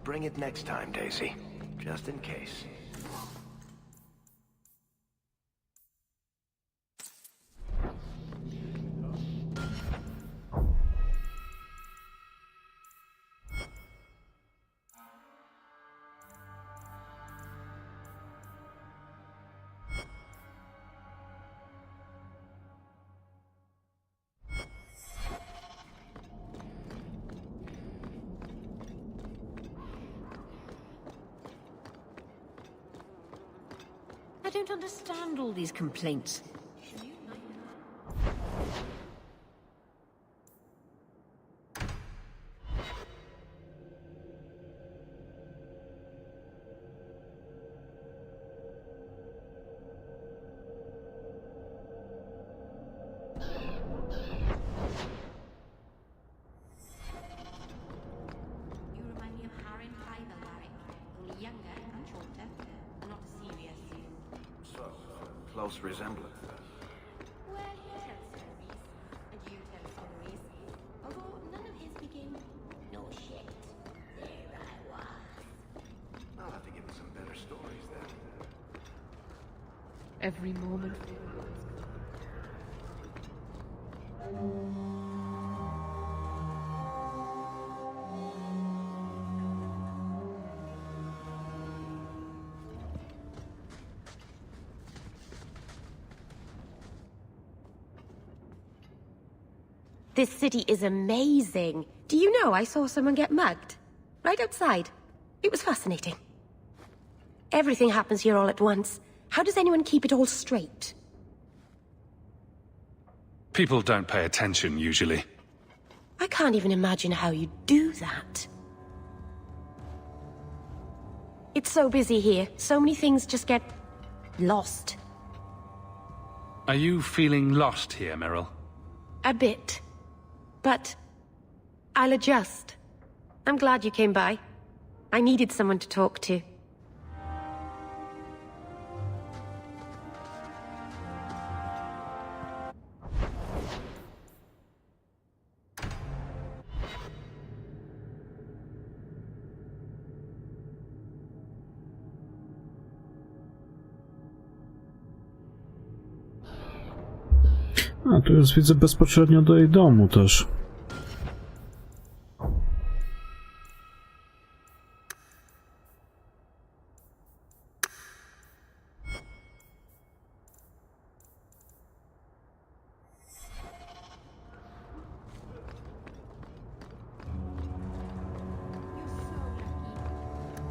bring it next time, Daisy. Just in case. I don't understand all these complaints. You remind me of Harry Piper, Larry. Only younger and shorter, and not as serious. So, close resemblance. Well, he tells stories, and you tell stories. Although none of his begin, no shit. There I was. I'll have to give you some better stories then. Every moment. This city is amazing. Do you know I saw someone get mugged? Right outside. It was fascinating. Everything happens here all at once. How does anyone keep it all straight? People don't pay attention, usually. I can't even imagine how you do that. It's so busy here. So many things just get lost. Are you feeling lost here, Meryl? A bit. But I'll adjust. I'm glad you came by. I needed someone to talk to. A, tu jest, widzę, bezpośrednio do jej domu też.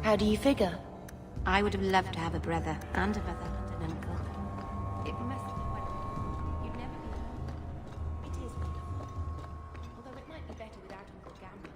How do you figure? I would have loved to have a brother and a mother and an uncle. It must be wonderful. You'd never be alone. It is wonderful. Although it might be better without Uncle Gamble.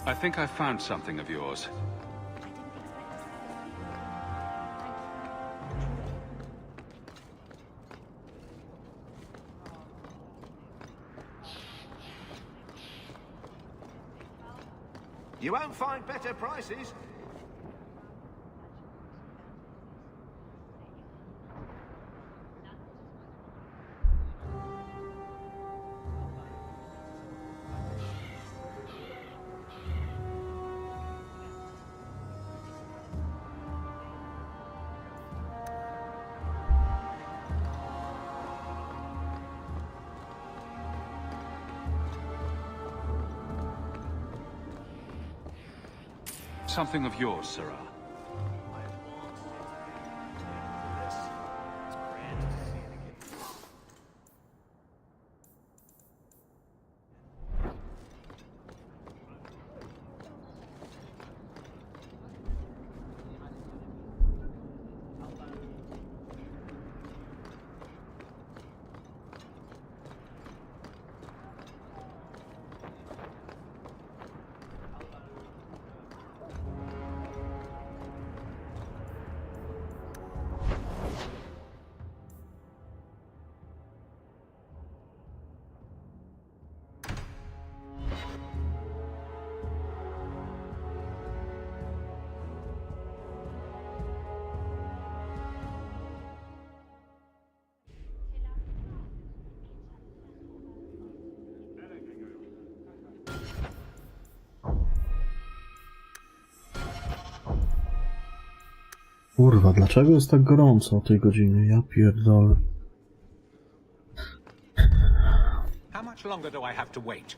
I think I found something of yours. You won't find better prices. Something of yours, Sarah. Kurwa, dlaczego jest tak gorąco o tej godzinie? Ja pierdolę. How much longer do I have to wait?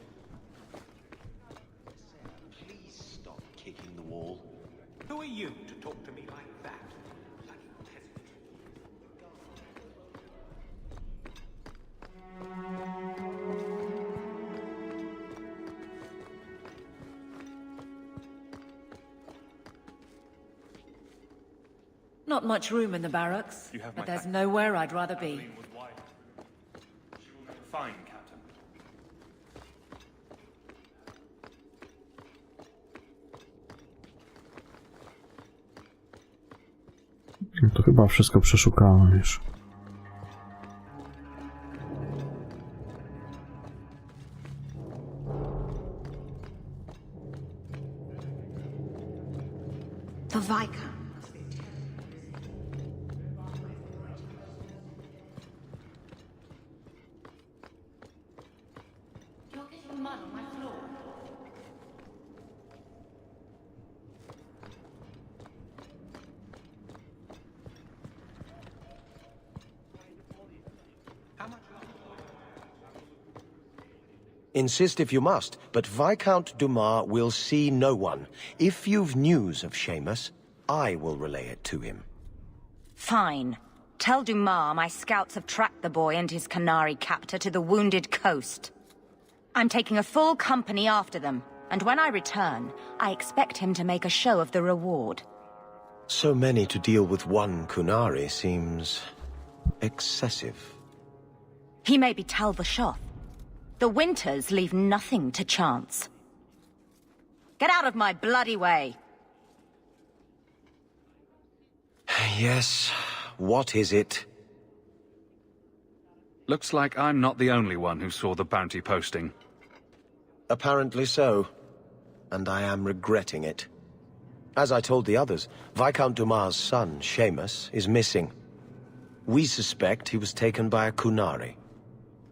Please stop kicking the wall. Who are you to talk to me like that? Bloody peasant. Not much room in the barracks, but there's nowhere I'd rather be. Fine, Captain. No to chyba wszystko przeszukałem już. The Viscount. Insist if you must, but Viscount Dumas will see no one. If you've news of Seamus, I will relay it to him. Fine. Tell Dumas my scouts have tracked the boy and his Canary captor to the Wounded Coast. I'm taking a full company after them, and when I return, I expect him to make a show of the reward. So many to deal with one Kunari seems excessive. He may be Tal-Vashoth. The Winters leave nothing to chance. Get out of my bloody way! Yes, what is it? Looks like I'm not the only one who saw the bounty posting. Apparently so, and I am regretting it. As I told the others, Viscount Dumas' son, Seamus, is missing. We suspect he was taken by a Kunari.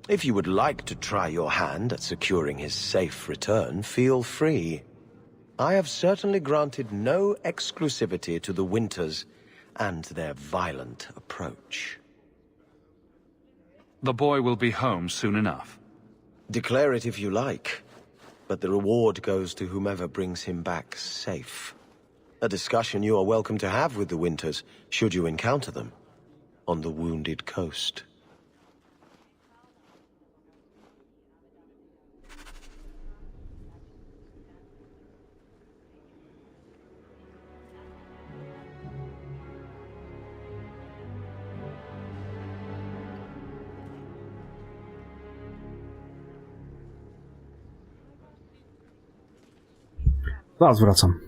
If you would like to try your hand at securing his safe return, feel free. I have certainly granted no exclusivity to the Winters and their violent approach. The boy will be home soon enough. Declare it if you like, but the reward goes to whomever brings him back safe. A discussion you are welcome to have with the Winters, should you encounter them, on the Wounded Coast. Zaraz wracam.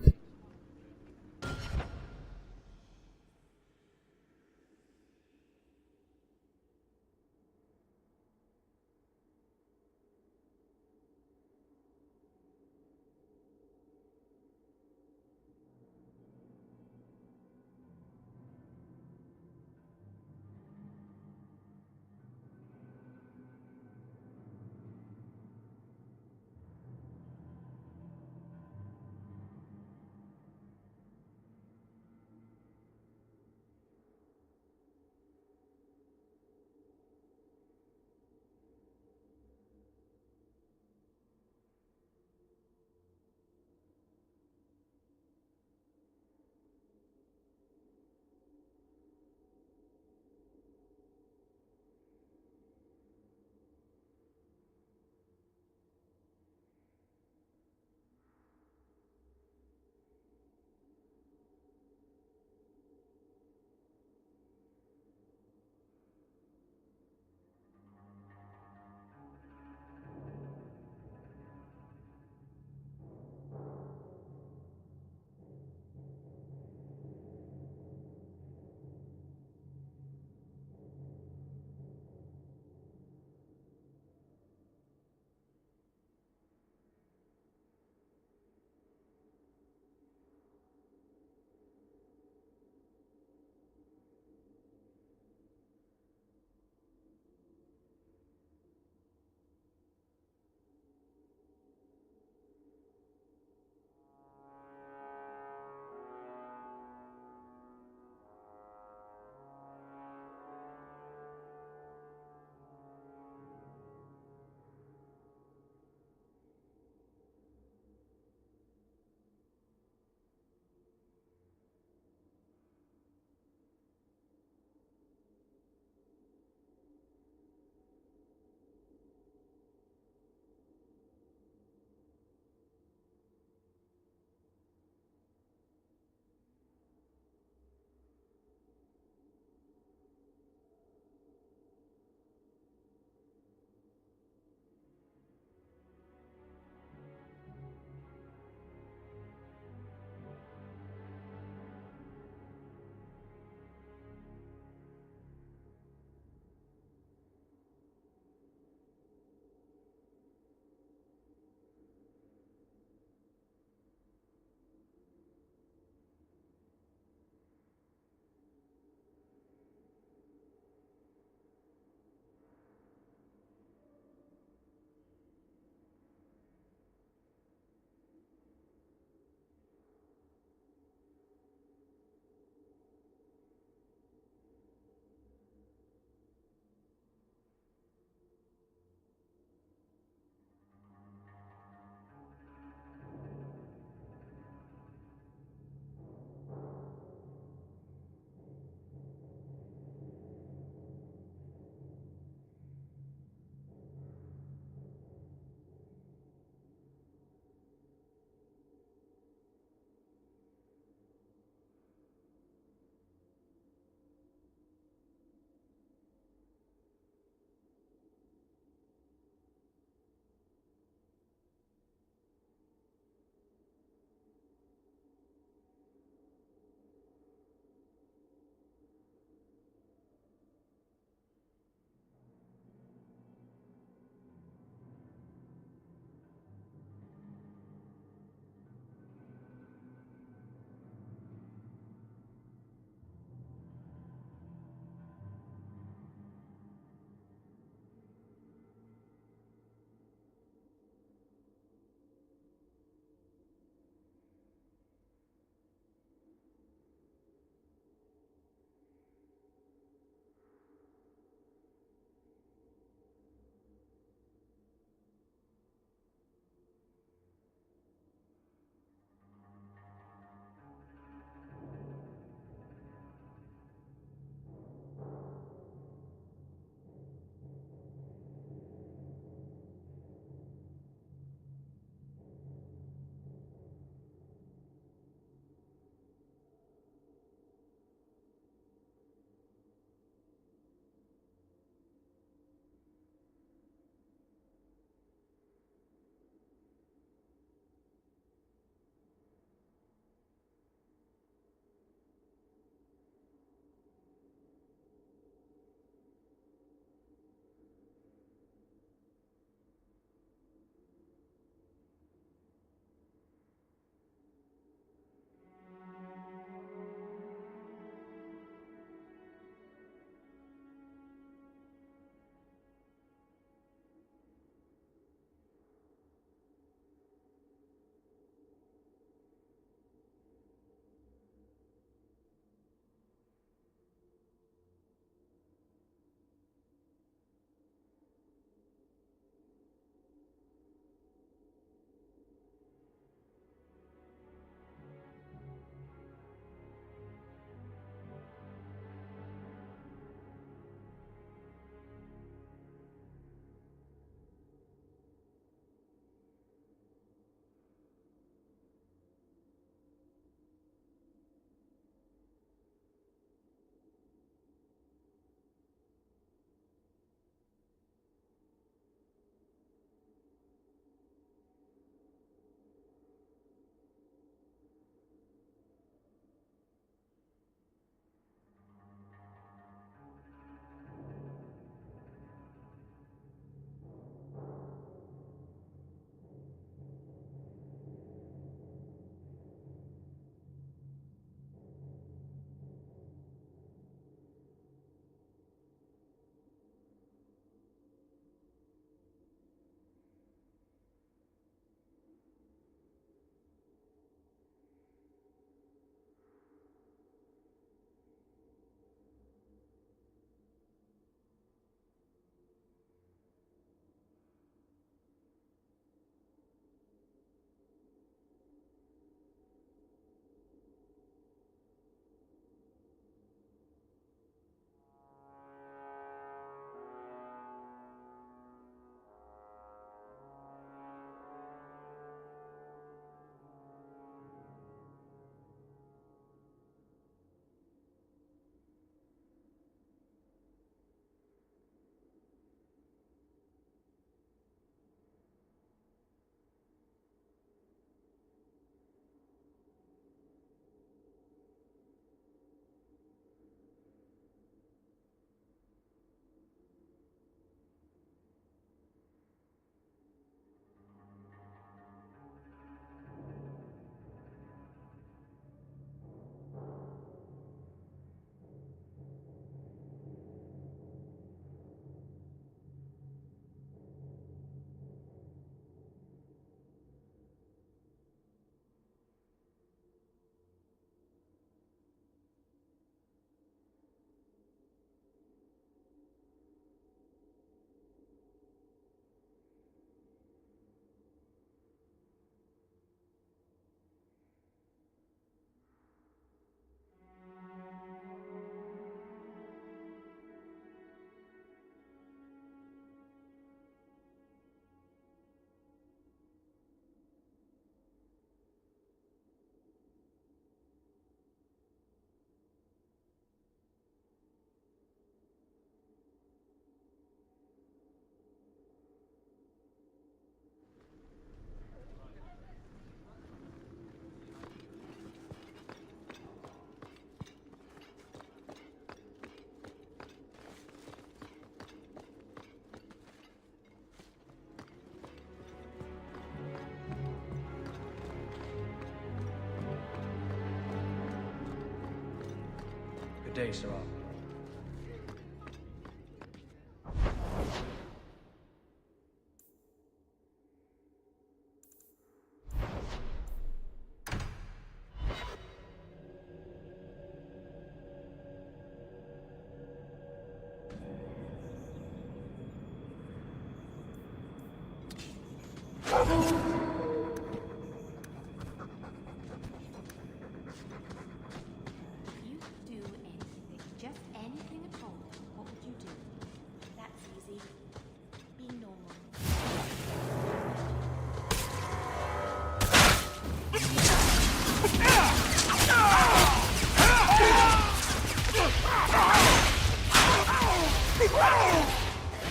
day, Sarah.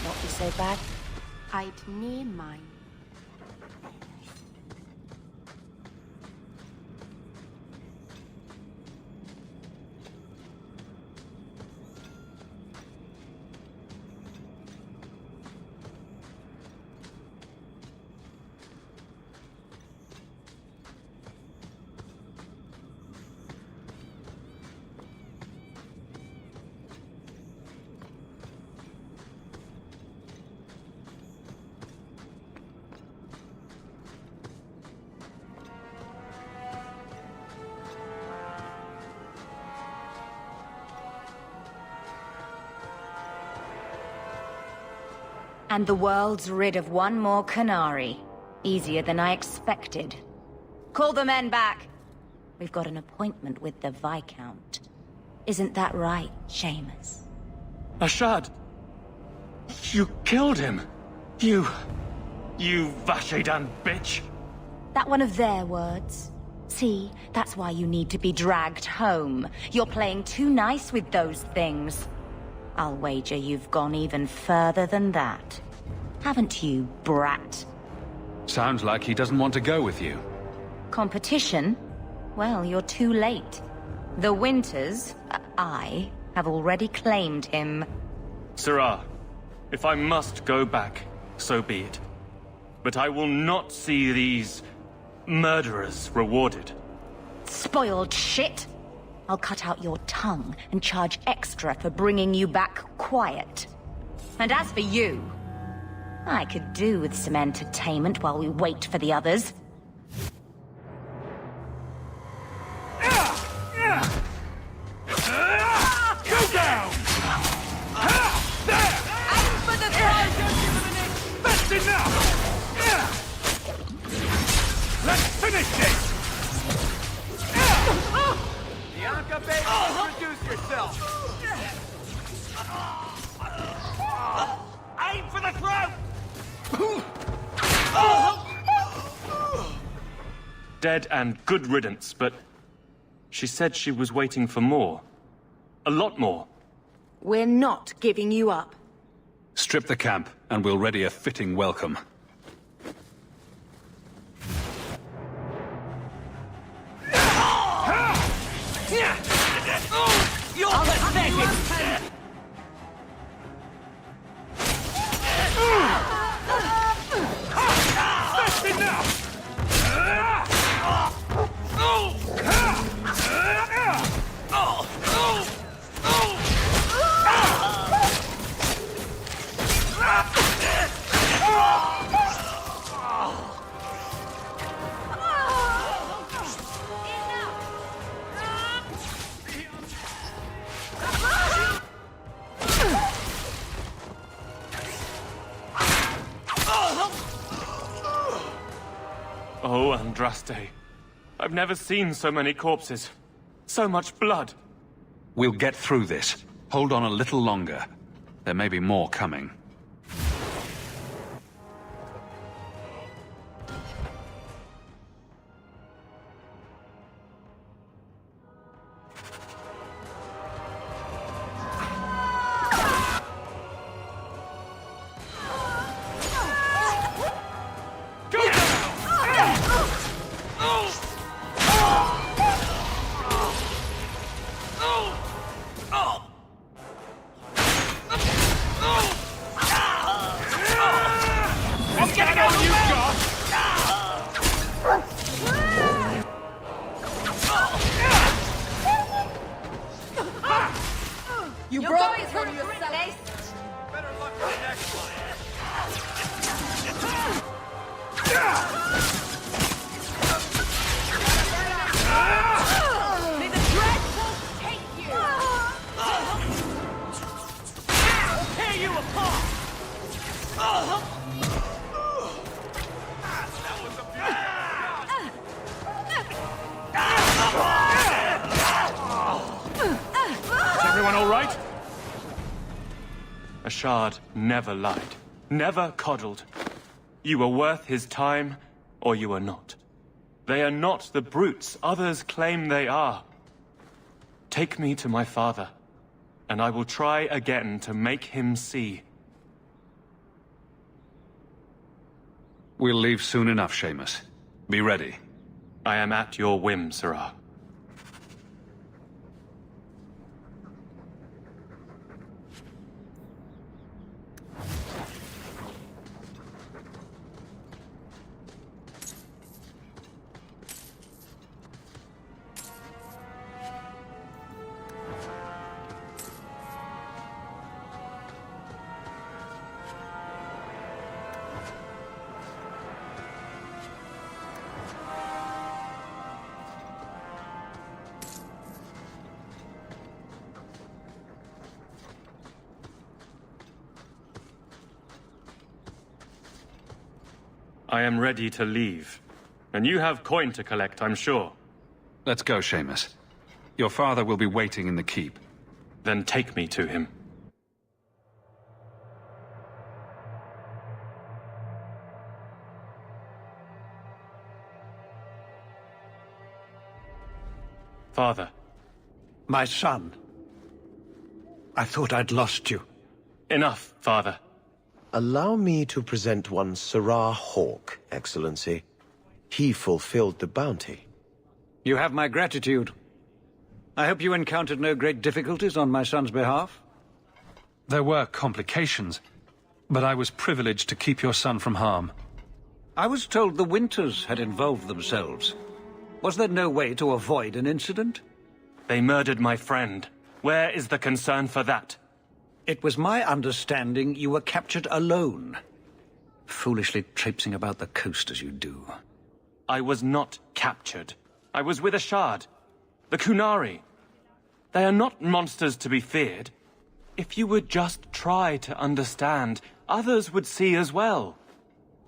Not be so bad. Hide near mine. And the world's rid of one more Canary. Easier than I expected. Call the men back. We've got an appointment with the Viscount. Isn't that right, Seamus? Ashad! You killed him! You Vashedan bitch! That one of their words? See, that's why you need to be dragged home. You're playing too nice with those things. I'll wager you've gone even further than that. Haven't you, brat? Sounds like he doesn't want to go with you. Competition? Well, you're too late. The Winters, I, have already claimed him. Sarah, if I must go back, so be it. But I will not see these murderers rewarded. Spoiled shit! I'll cut out your tongue and charge extra for bringing you back quiet. And as for you, I could do with some entertainment while we wait for the others. Go down! There! Aim for the throat! That's enough! Let's finish this! Bianca, baby, introduce yourself! Aim for the throat! Dead and good riddance, but she said she was waiting for more. A lot more. We're not giving you up. Strip the camp, and we'll ready a fitting welcome. You're pathetic! That's enough! Oh, Andraste. I've never seen so many corpses. So much blood. We'll get through this. Hold on a little longer. There may be more coming. all right? A shard never lied, never coddled. You were worth his time, or you are not. They are not the brutes others claim they are. Take me to my father, and I will try again to make him see. We'll leave soon enough, Seamus. Be ready. I am at your whim, Sirrah. I am ready to leave. And you have coin to collect, I'm sure. Let's go, Seamus. Your father will be waiting in the keep. Then take me to him. Father. My son. I thought I'd lost you. Enough, Father. Allow me to present one Sirrah Hawk, Excellency. He fulfilled the bounty. You have my gratitude. I hope you encountered no great difficulties on my son's behalf? There were complications, but I was privileged to keep your son from harm. I was told the Winters had involved themselves. Was there no way to avoid an incident? They murdered my friend. Where is the concern for that? It was my understanding you were captured alone. Foolishly traipsing about the coast as you do. I was not captured. I was with a shard. The Kunari. They are not monsters to be feared. If you would just try to understand, others would see as well.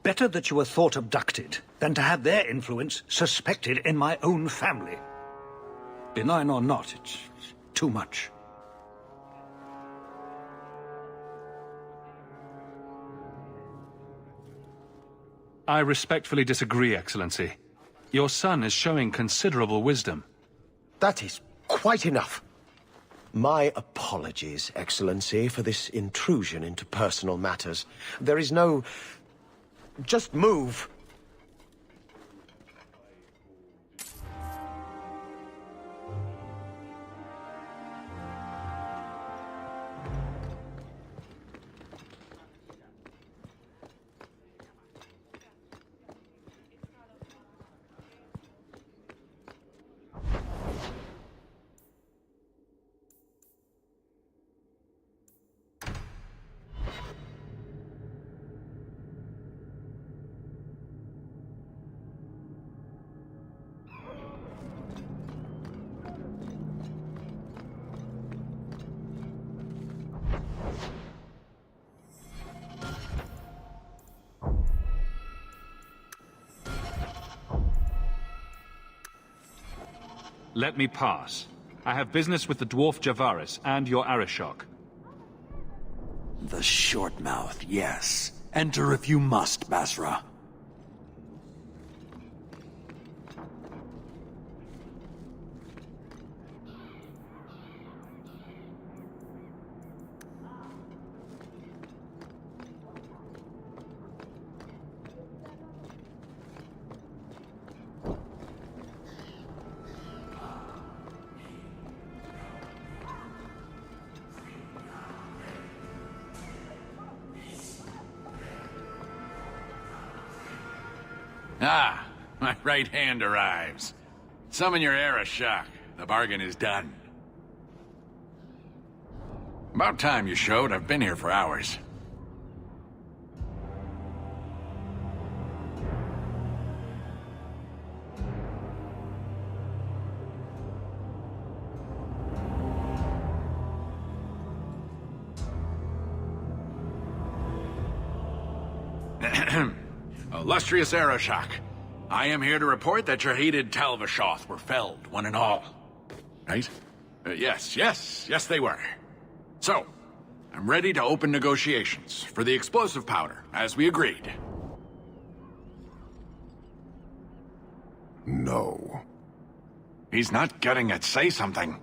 Better that you were thought abducted than to have their influence suspected in my own family. Benign or not, it's too much. I respectfully disagree, Excellency. Your son is showing considerable wisdom. That is quite enough. My apologies, Excellency, for this intrusion into personal matters. There is no... Just move. Let me pass. I have business with the dwarf Javaris and your Arishok. The short mouth, yes. Enter if you must, Basra. Ah, my right hand arrives. Summon your Arishok. The bargain is done. About time you showed. I've been here for hours. Illustrious Arishok, I am here to report that your hated Talvashoth were felled, one and all. Right? Yes, they were. So, I'm ready to open negotiations for the explosive powder, as we agreed. No. He's not getting it. Say something.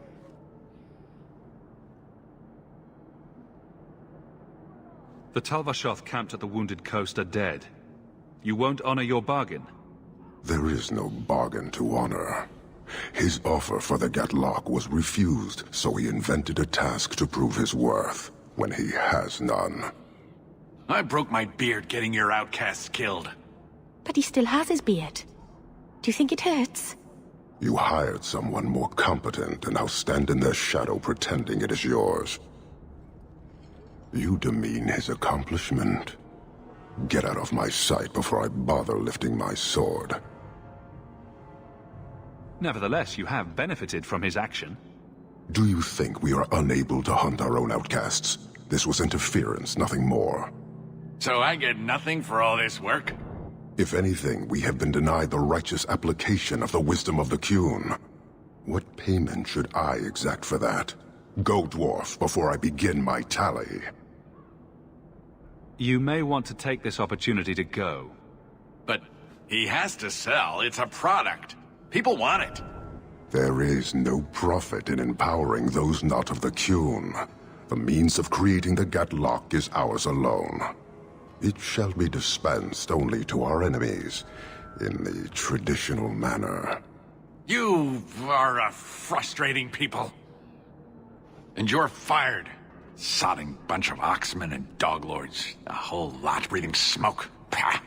The Talvashoth camped at the Wounded Coast are dead. You won't honor your bargain? There is no bargain to honor. His offer for the Gatlock was refused, so he invented a task to prove his worth, when he has none. I broke my beard getting your outcasts killed. But he still has his beard. Do you think it hurts? You hired someone more competent and now stand in their shadow pretending it is yours. You demean his accomplishment. Get out of my sight before I bother lifting my sword. Nevertheless, you have benefited from his action. Do you think we are unable to hunt our own outcasts? This was interference, nothing more. So I get nothing for all this work? If anything, we have been denied the righteous application of the wisdom of the Qun. What payment should I exact for that? Go, dwarf, before I begin my tally. You may want to take this opportunity to go. But he has to sell. It's a product. People want it. There is no profit in empowering those not of the Qun. The means of creating the Gatlock is ours alone. It shall be dispensed only to our enemies, in the traditional manner. You are a frustrating people. And you're fired. Sodding bunch of oxmen and doglords. A whole lot breathing smoke. Pah.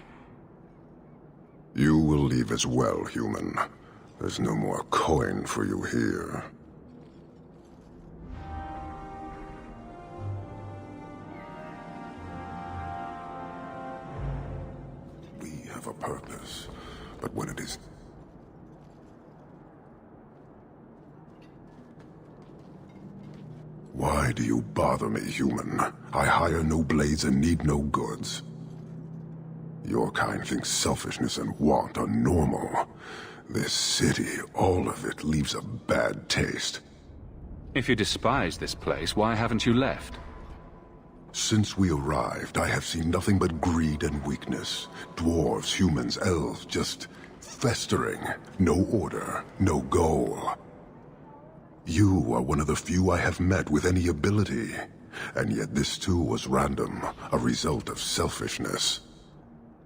You will leave as well, human. There's no more coin for you here. We have a purpose, but when it is... Why do you bother me, human? I hire no blades and need no goods. Your kind thinks selfishness and want are normal. This city, all of it, leaves a bad taste. If you despise this place, why haven't you left? Since we arrived, I have seen nothing but greed and weakness. Dwarves, humans, elves, just festering. No order, no goal. You are one of the few I have met with any ability. And yet this too was random, a result of selfishness.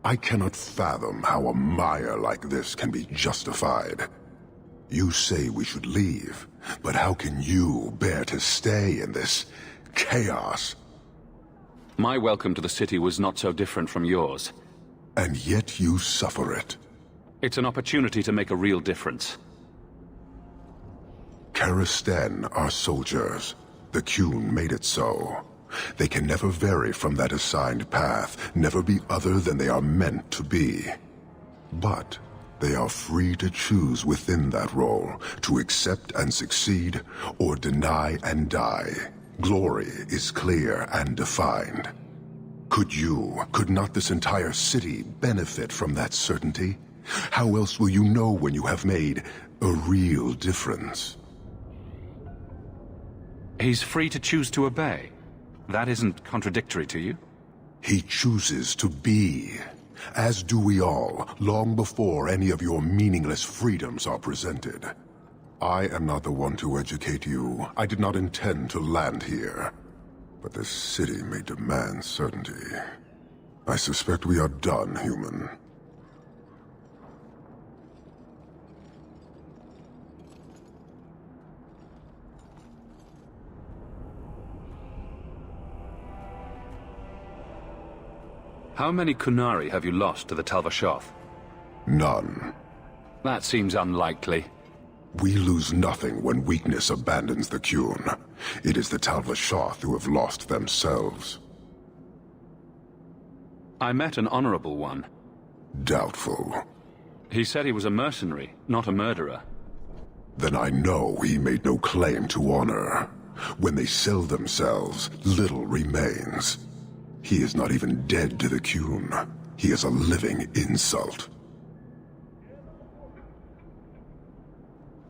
I cannot fathom how a mire like this can be justified. You say we should leave, but how can you bear to stay in this chaos? My welcome to the city was not so different from yours. And yet you suffer it. It's an opportunity to make a real difference. Karisten are soldiers. The Qun made it so. They can never vary from that assigned path, never be other than they are meant to be. But they are free to choose within that role, to accept and succeed, or deny and die. Glory is clear and defined. Could not this entire city benefit from that certainty? How else will you know when you have made a real difference? He's free to choose to obey. That isn't contradictory to you? He chooses to be. As do we all, long before any of your meaningless freedoms are presented. I am not the one to educate you. I did not intend to land here. But this city may demand certainty. I suspect we are done, human. How many Kunari have you lost to the Talvashoth? None. That seems unlikely. We lose nothing when weakness abandons the Qun. It is the Talvashoth who have lost themselves. I met an honorable one. Doubtful. He said he was a mercenary, not a murderer. Then I know he made no claim to honor. When they sell themselves, little remains. He is not even dead to the Qun. He is a living insult.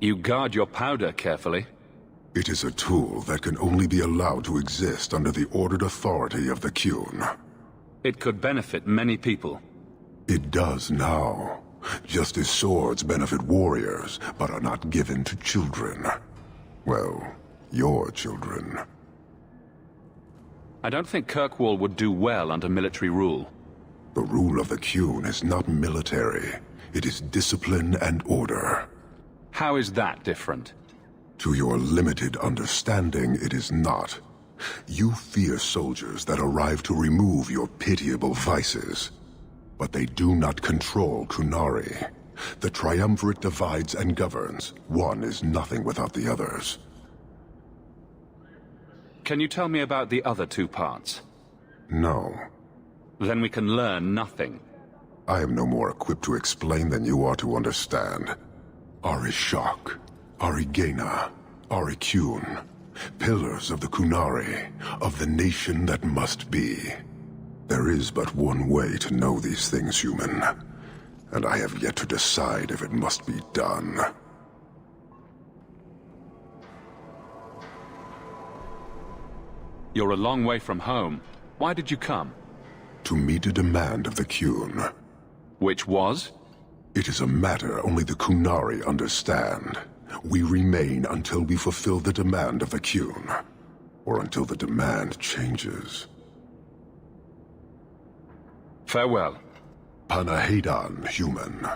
You guard your powder carefully. It is a tool that can only be allowed to exist under the ordered authority of the Qun. It could benefit many people. It does now. Just as swords benefit warriors, but are not given to children. Well, your children. I don't think Kirkwall would do well under military rule. The rule of the Qun is not military. It is discipline and order. How is that different? To your limited understanding, it is not. You fear soldiers that arrive to remove your pitiable vices. But they do not control Qunari. The Triumvirate divides and governs. One is nothing without the others. Can you tell me about the other two parts? No. Then we can learn nothing. I am no more equipped to explain than you are to understand. Arishok, Arigena, Ariqun, pillars of the Qunari, of the nation that must be. There is but one way to know these things, human, and I have yet to decide if it must be done. You're a long way from home. Why did you come? To meet a demand of the Qun. Which was? It is a matter only the Qunari understand. We remain until we fulfill the demand of the Qun, or until the demand changes. Farewell. Panahedan, human.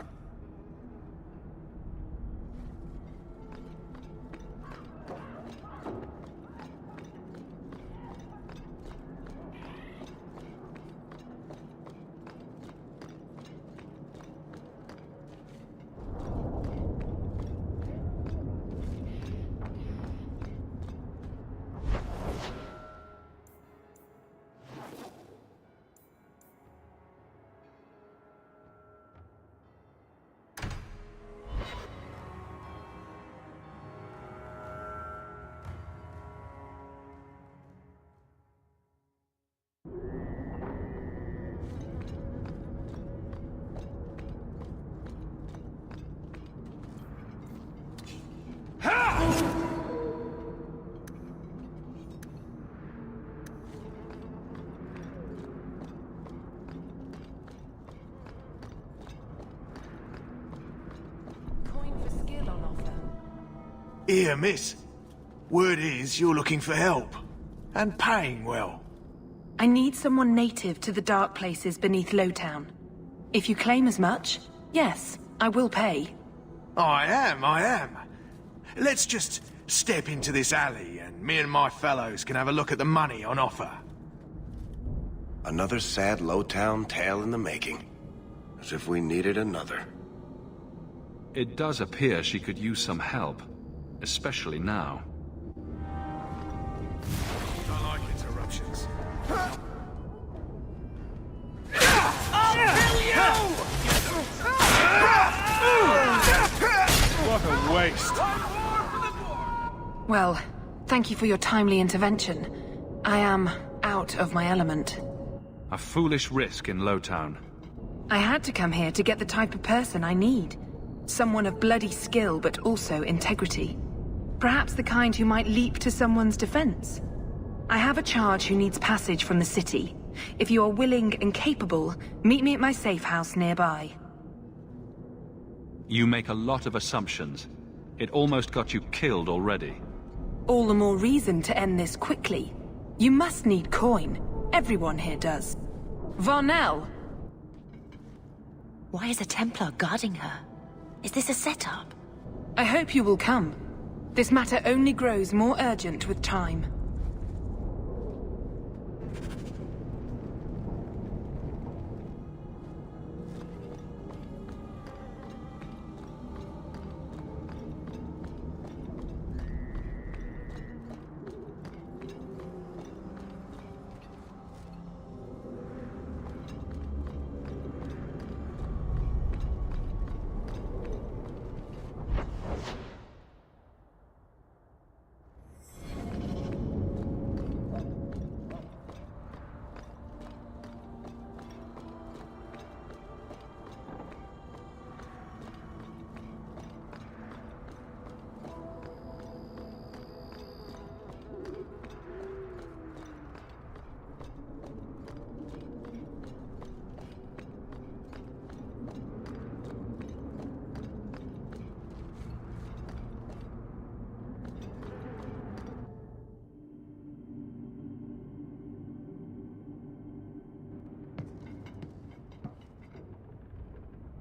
Here, miss. Word is you're looking for help. And paying well. I need someone native to the dark places beneath Lowtown. If you claim as much, yes, I will pay. I am. Let's just step into this alley and me and my fellows can have a look at the money on offer. Another sad Lowtown tale in the making. As if we needed another. It does appear she could use some help. Especially now. I like interruptions. What a waste. Well, thank you for your timely intervention. I am out of my element. A foolish risk in Lowtown. I had to come here to get the type of person I need. Someone of bloody skill, but also integrity. Perhaps the kind who might leap to someone's defense. I have a charge who needs passage from the city. If you are willing and capable, meet me at my safe house nearby. You make a lot of assumptions. It almost got you killed already. All the more reason to end this quickly. You must need coin. Everyone here does. Varnell! Why is a Templar guarding her? Is this a setup? I hope you will come. This matter only grows more urgent with time.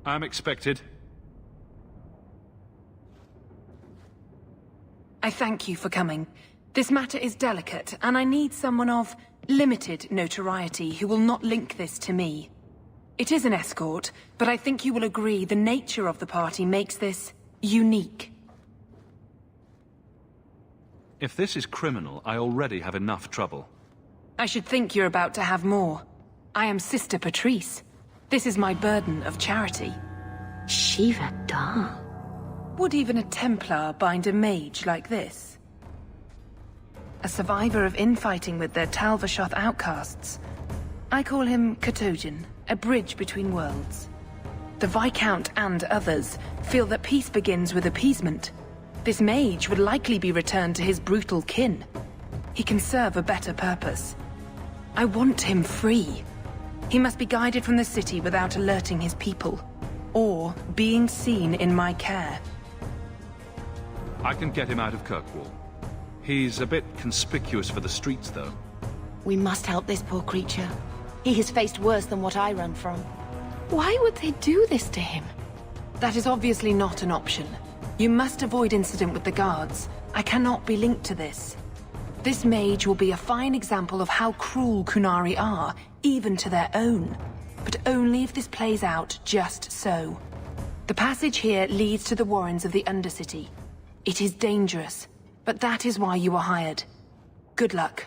I'm expected. I thank you for coming. This matter is delicate, and I need someone of limited notoriety who will not link this to me. It is an escort, but I think you will agree the nature of the party makes this unique. If this is criminal, I already have enough trouble. I should think you're about to have more. I am Sister Patrice. This is my burden of charity. Shiva Da. Would even a Templar bind a mage like this? A survivor of infighting with their Talvashoth outcasts. I call him Katojan, a bridge between worlds. The Viscount and others feel that peace begins with appeasement. This mage would likely be returned to his brutal kin. He can serve a better purpose. I want him free. He must be guided from the city without alerting his people, or being seen in my care. I can get him out of Kirkwall. He's a bit conspicuous for the streets, though. We must help this poor creature. He has faced worse than what I run from. Why would they do this to him? That is obviously not an option. You must avoid incident with the guards. I cannot be linked to this. This mage will be a fine example of how cruel Kunari are, even to their own. But only if this plays out just so. The passage here leads to the warrens of the Undercity. It is dangerous, but that is why you were hired. Good luck.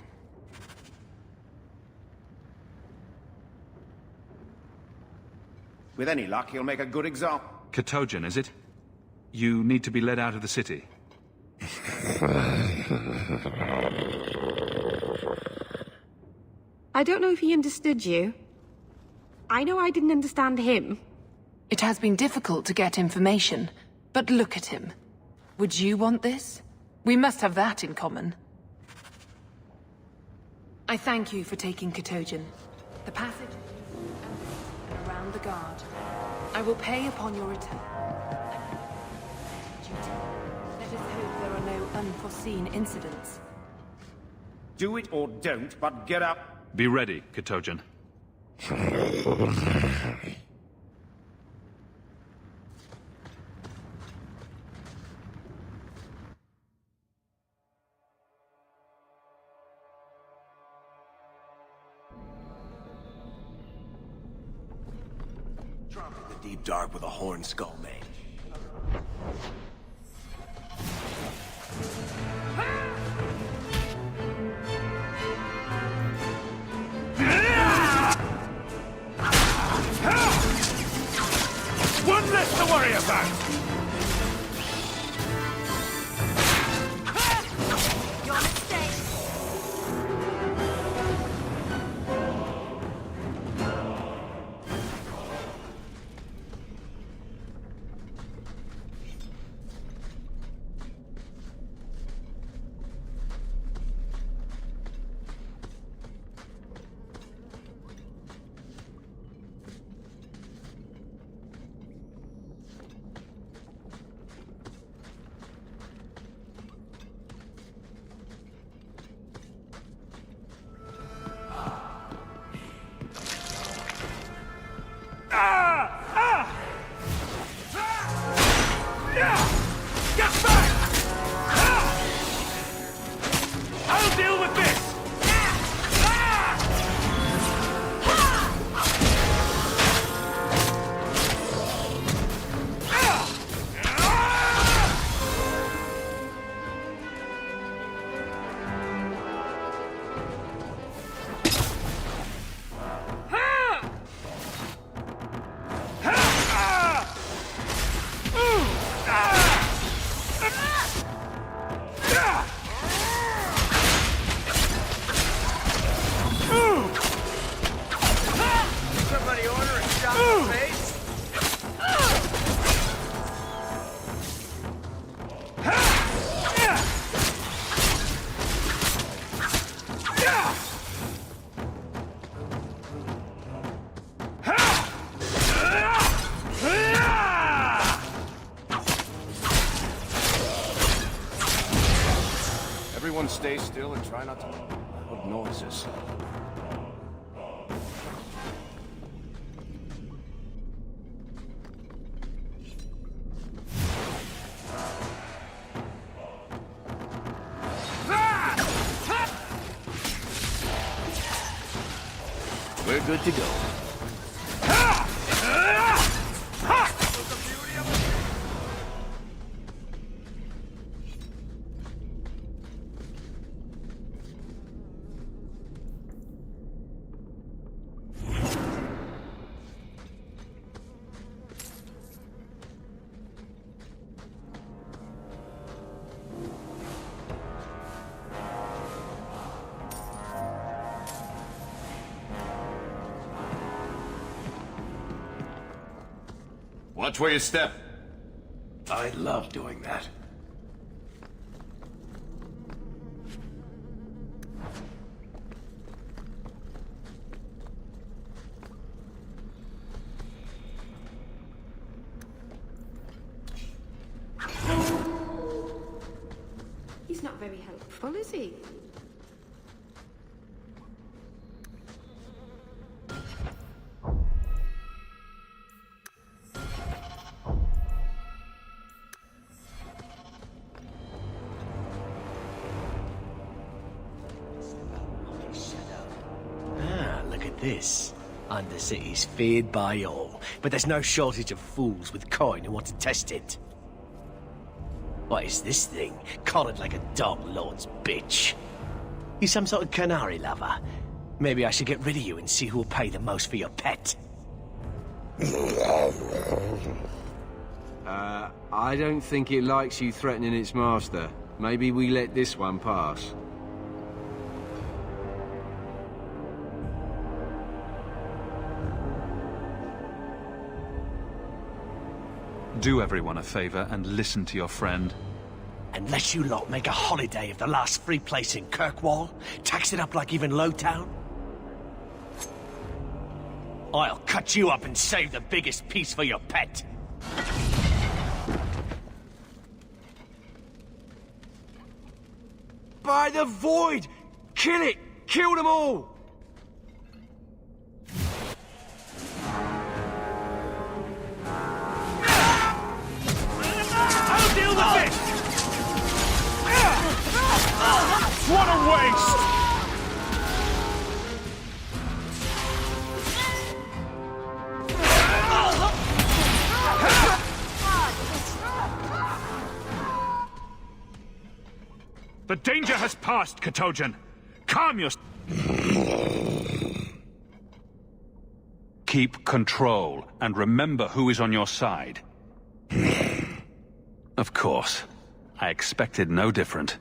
With any luck, he'll make a good example. Katojan, is it? You need to be led out of the city. I don't know if he understood you. I know I didn't understand him. It has been difficult to get information, but look at him. Would you want this? We must have that in common. I thank you for taking Katojan. The passage and around the guard. I will pay upon your return. Let us hope there are no unforeseen incidents. Do it or don't, but get up. Be ready, Katojan. The deep dark with a horn skull mage. One less to worry about! Your mistake. Everyone stay still and try not to make loud noises. good to go. Watch where you step. I love doing that. He's not very helpful, is he? This Undercity's feared by all, but there's no shortage of fools with coin who want to test it. What is this thing? Collared like a dog lord's bitch. You some sort of canary lover? Maybe I should get rid of you and see who'll pay the most for your pet. I don't think it likes you threatening its master. Maybe we let this one pass. Do everyone a favor and listen to your friend. Unless you lot make a holiday of the last free place in Kirkwall, tax it up like even Lowtown, I'll cut you up and save the biggest piece for your pet. By the void! Kill it! Kill them all! I'll deal with it! What a waste! The danger has passed, Katojan. Calm yourself. Keep control and remember who is on your side. Of course. I expected no different.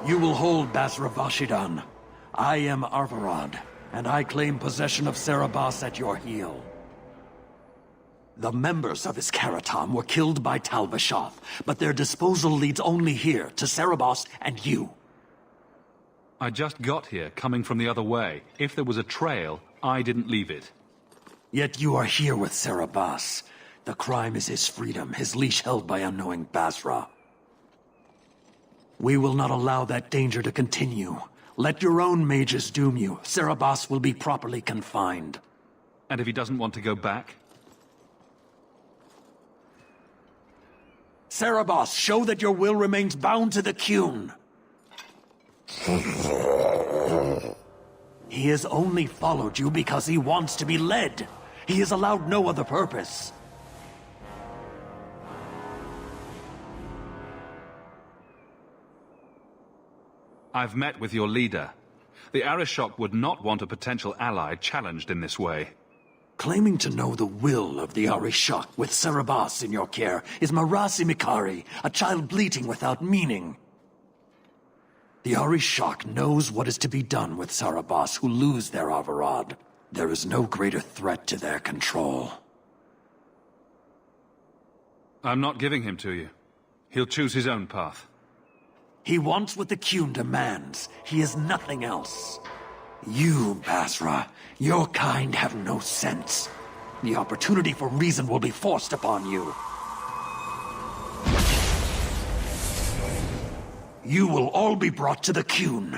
You will hold Basra Vashidan. I am Arvarad, and I claim possession of Serabas at your heel. The members of his Karatam were killed by Tal Vashath, but their disposal leads only here, to Serabas and you. I just got here, coming from the other way. If there was a trail, I didn't leave it. Yet you are here with Serabas. The crime is his freedom, his leash held by unknowing Basra. We will not allow that danger to continue. Let your own mages doom you. Serabas will be properly confined. And if he doesn't want to go back? Serabas, show that your will remains bound to the Qun. He has only followed you because he wants to be led. He is allowed no other purpose. I've met with your leader. The Arishok would not want a potential ally challenged in this way. Claiming to know the will of the Arishok with Cerebas in your care is Marasi Mikari, a child bleating without meaning. The Arishok knows what is to be done with Cerebas who lose their Arvarad. There is no greater threat to their control. I'm not giving him to you. He'll choose his own path. He wants what the Qun demands. He is nothing else. You, Basra, your kind have no sense. The opportunity for reason will be forced upon you. You will all be brought to the Qun.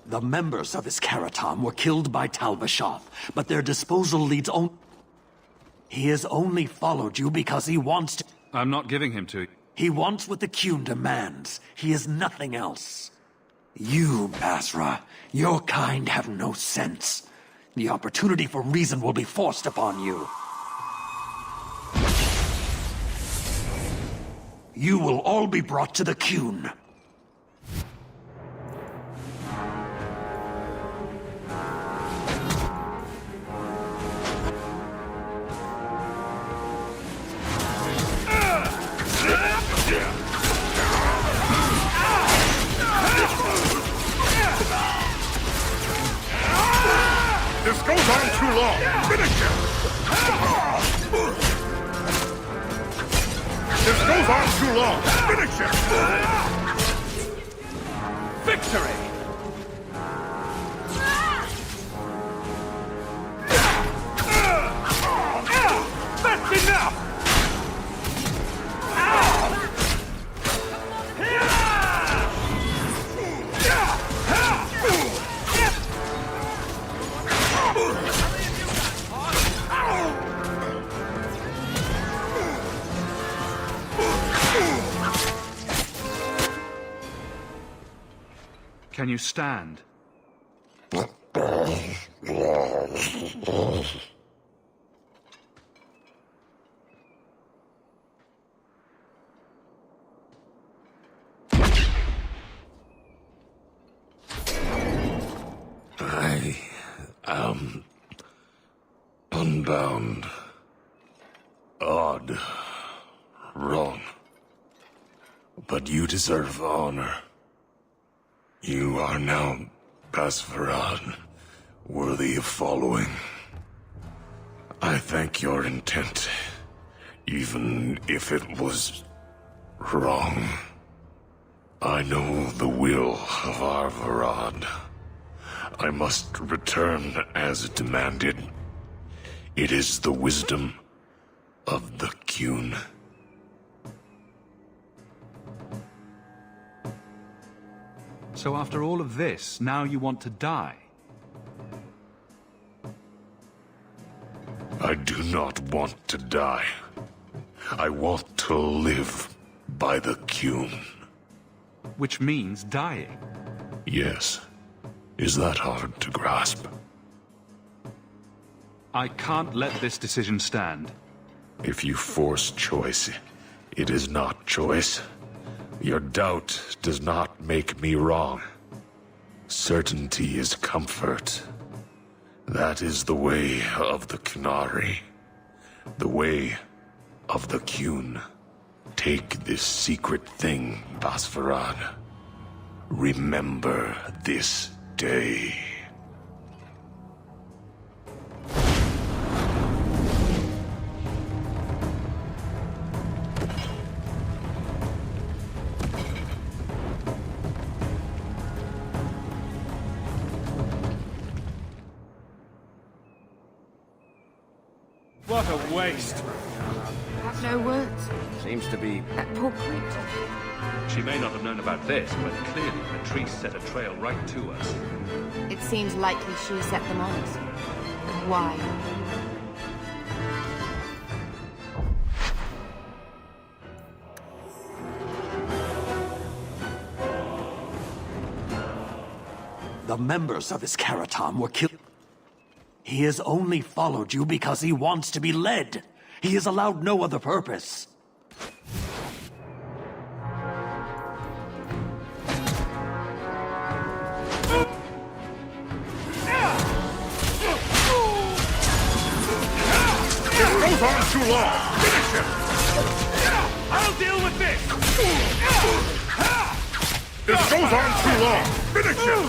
The members of his Karatam were killed by Tal Vashoth, but their disposal leads on. He has only followed you because he wants to. I'm not giving him to you. He wants what the Qun demands. He is nothing else. You, Basra, your kind have no sense. The opportunity for reason will be forced upon you. You will all be brought to the Qun. This goes on too long! Finish him! This goes on too long! Finish him! Victory! That's enough! Can you stand? I am unbound. Odd. Wrong. But you deserve honor. You are now Basvarad, worthy of following. I thank your intent, even if it was wrong. I know the will of Arvarad. I must return as demanded. It is the wisdom of the Qun. So after all of this, now you want to die? I do not want to die. I want to live by the Qun. Which means dying. Yes. Is that hard to grasp? I can't let this decision stand. If you force choice, it is not choice. Your doubt does not make me wrong. Certainty is comfort. That is the way of the Qunari. The way of the Qun. Take this secret thing, Basvarad. Remember this day. What a waste. Have no words. Seems to be... That poor creature. She may not have known about this, but clearly Patrice set a trail right to us. It seems likely she set them on us. But why? The members of his Karatam were killed. He has only followed you because he wants to be led. He has allowed no other purpose. This goes on too long! Finish him! I'll deal with this! This goes on too long! Finish him!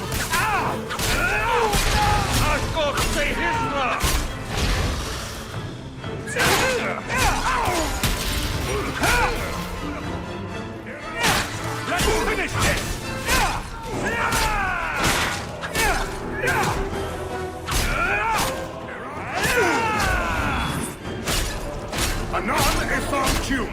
I've got to say his love! Let's finish this! Anon is on cue!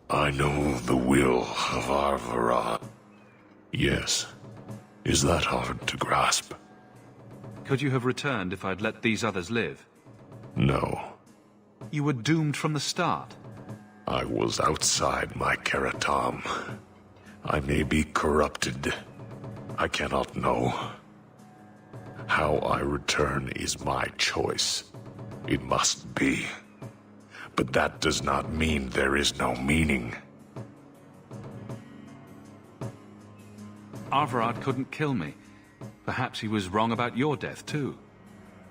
I know the will of Arvarad. Yes. Is that hard to grasp? Could you have returned if I'd let these others live? No. You were doomed from the start. I was outside my Karatam. I may be corrupted. I cannot know. How I return is my choice. It must be. But that does not mean there is no meaning. Arvarad couldn't kill me. Perhaps he was wrong about your death, too.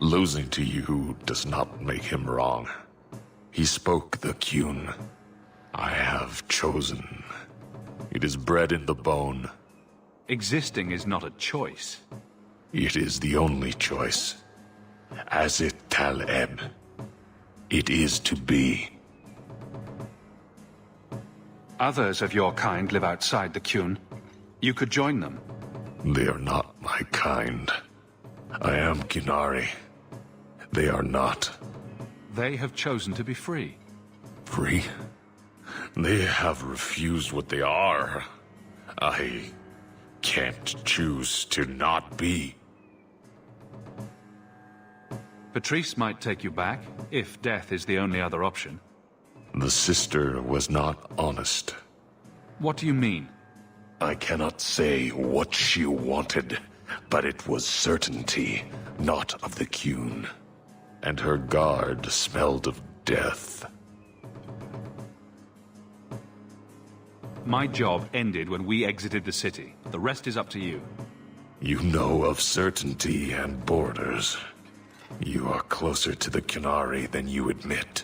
Losing to you does not make him wrong. He spoke the Kyun. I have chosen. It is bred in the bone. Existing is not a choice. It is the only choice. As it Taleb. It is to be. Others of your kind live outside the Kyun. You could join them. They are not my kind. I am Kinari. They are not. They have chosen to be free. Free? They have refused what they are. I can't choose to not be. Patrice might take you back, if death is the only other option. The sister was not honest. What do you mean? I cannot say what she wanted, but it was certainty, not of the Kyun. And her guard smelled of death. My job ended when we exited the city. The rest is up to you. You know of certainty and borders. You are closer to the Kinari than you admit.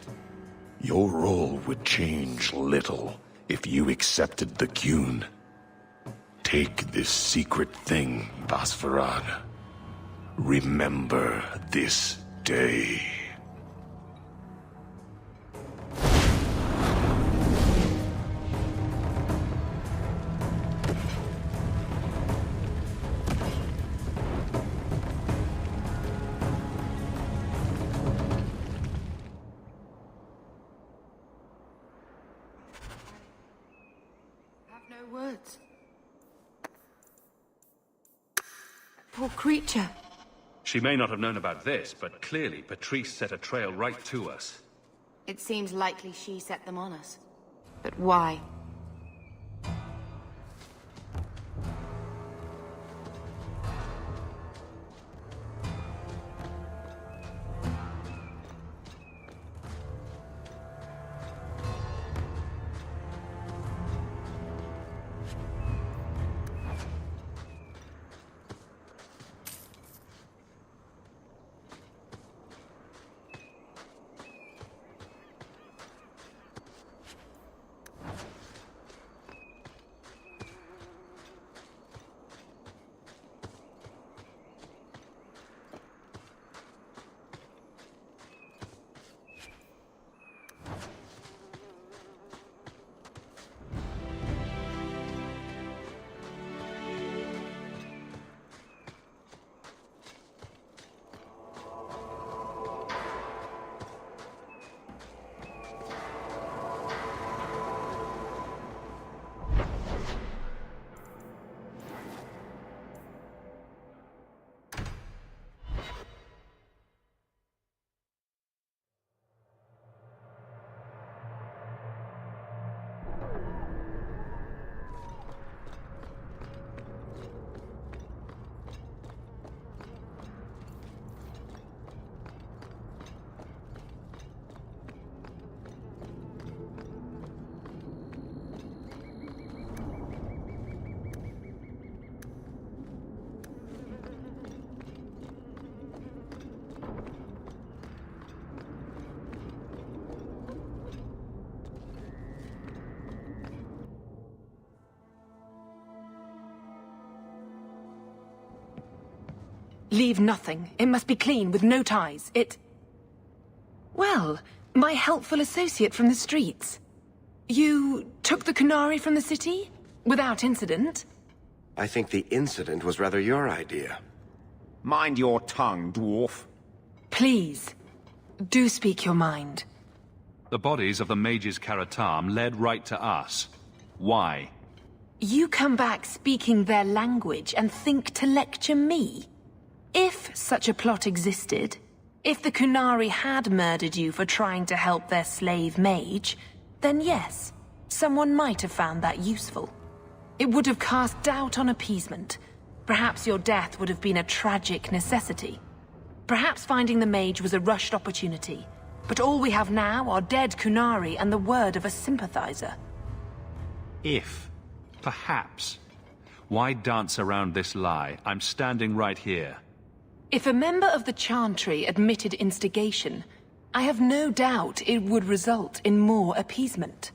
Your role would change little if you accepted the Kyun. Take this secret thing, Basfarad. Remember this day. Words. Poor creature. She may not have known about this, but clearly Patrice set a trail right to us. It seems likely she set them on us. But why? Leave nothing. It must be clean, with no ties. Well, my helpful associate from the streets. You took the Kunari from the city? Without incident? I think the incident was rather your idea. Mind your tongue, dwarf. Please, do speak your mind. The bodies of the mages Karatam led right to us. Why? You come back speaking their language and think to lecture me? If such a plot existed, if the Kunari had murdered you for trying to help their slave mage, then yes, someone might have found that useful. It would have cast doubt on appeasement. Perhaps your death would have been a tragic necessity. Perhaps finding the mage was a rushed opportunity. But all we have now are dead Kunari and the word of a sympathizer. If. Perhaps. Why dance around this lie? I'm standing right here. If a member of the Chantry admitted instigation, I have no doubt it would result in more appeasement.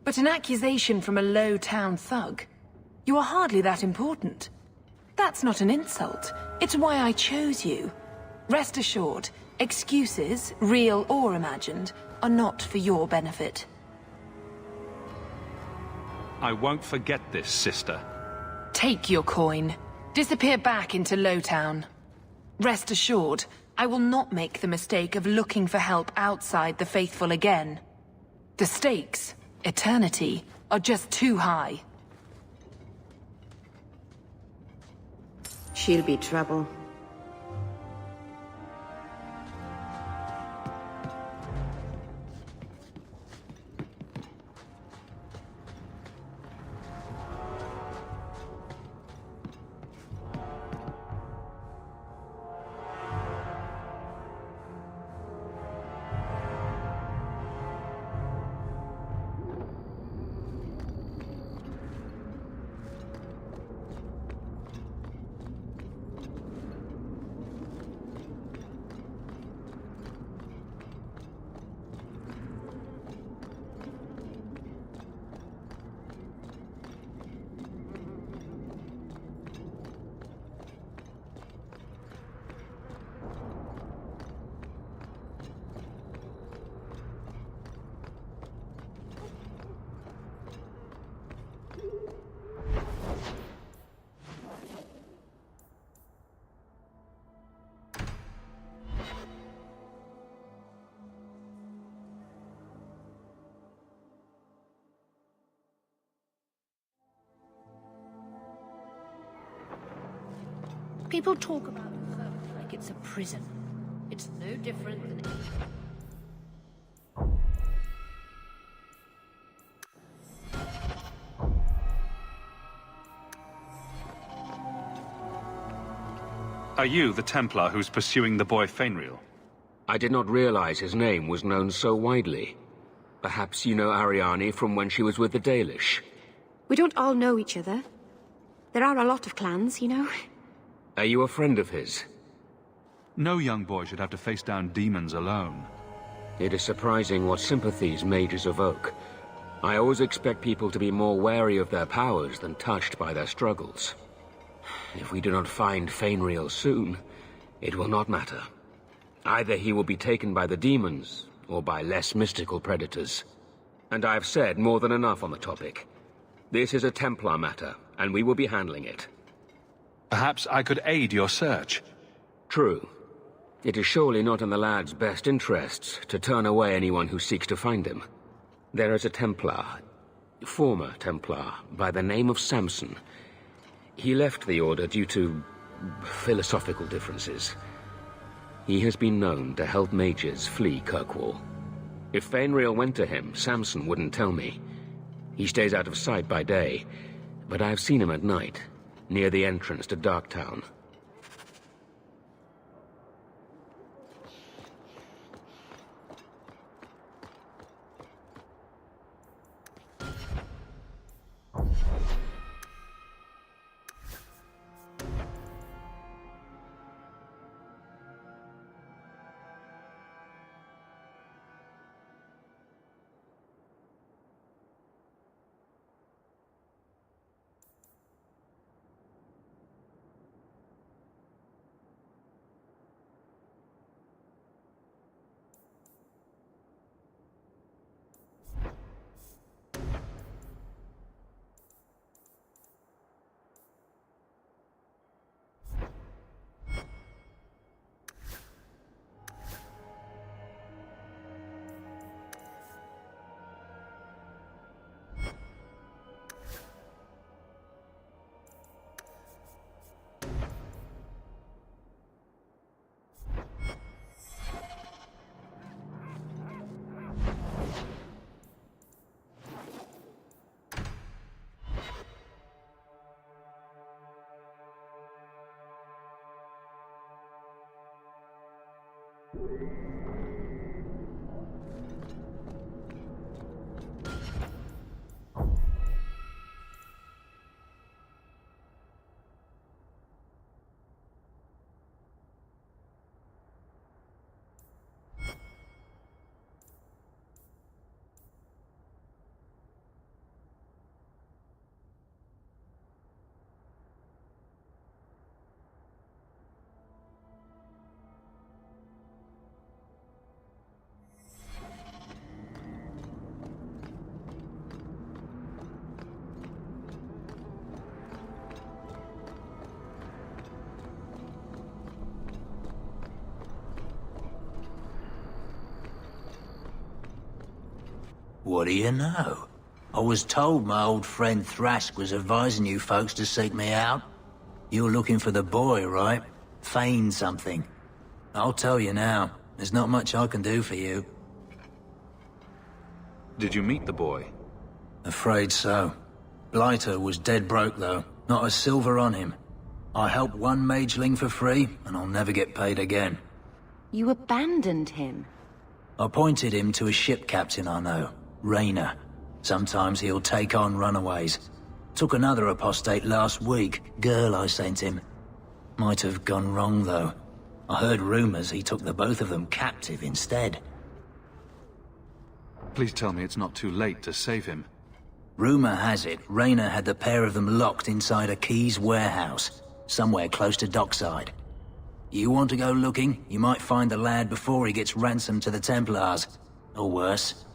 But an accusation from a low-town thug? You are hardly that important. That's not an insult. It's why I chose you. Rest assured, excuses, real or imagined, are not for your benefit. I won't forget this, sister. Take your coin. Disappear back into Lowtown. Rest assured, I will not make the mistake of looking for help outside the faithful again. The stakes, eternity, are just too high. She'll be trouble. People talk about home like it's a prison. It's no different than... Are you the Templar who's pursuing the boy Fenrir? I did not realize his name was known so widely. Perhaps you know Ariane from when she was with the Dalish. We don't all know each other. There are a lot of clans, you know. Are you a friend of his? No young boy should have to face down demons alone. It is surprising what sympathies mages evoke. I always expect people to be more wary of their powers than touched by their struggles. If we do not find Fenrir soon, it will not matter. Either he will be taken by the demons, or by less mystical predators. And I have said more than enough on the topic. This is a Templar matter, and we will be handling it. Perhaps I could aid your search. True. It is surely not in the lad's best interests to turn away anyone who seeks to find him. There is a Templar, former Templar, by the name of Samson. He left the Order due to philosophical differences. He has been known to help mages flee Kirkwall. If Fenrir went to him, Samson wouldn't tell me. He stays out of sight by day, but I've seen him at night, near the entrance to Darktown. What do you know? I was told my old friend Thrask was advising you folks to seek me out. You're looking for the boy, right? Feign something. I'll tell you now, there's not much I can do for you. Did you meet the boy? Afraid so. Blighter was dead broke, though. Not a silver on him. I helped one mageling for free, and I'll never get paid again. You abandoned him? I pointed him to a ship captain I know, Rayner. Sometimes he'll take on runaways. Took another apostate last week, girl I sent him. Might have gone wrong, though. I heard rumors he took the both of them captive instead. Please tell me it's not too late to save him. Rumor has it, Rayner had the pair of them locked inside a Keys warehouse, somewhere close to dockside. You want to go looking, you might find the lad before he gets ransomed to the Templars. Or worse.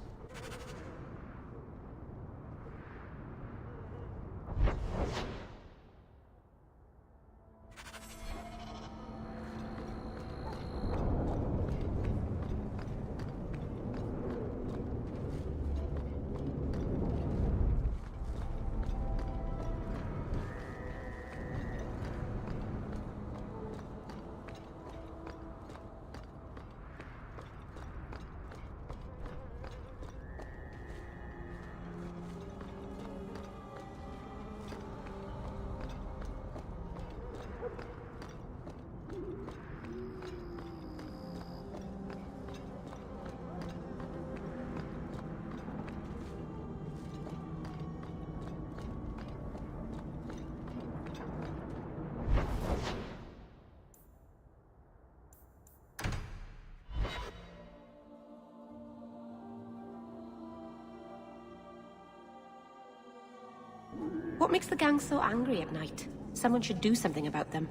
What makes the gang so angry at night? Someone should do something about them.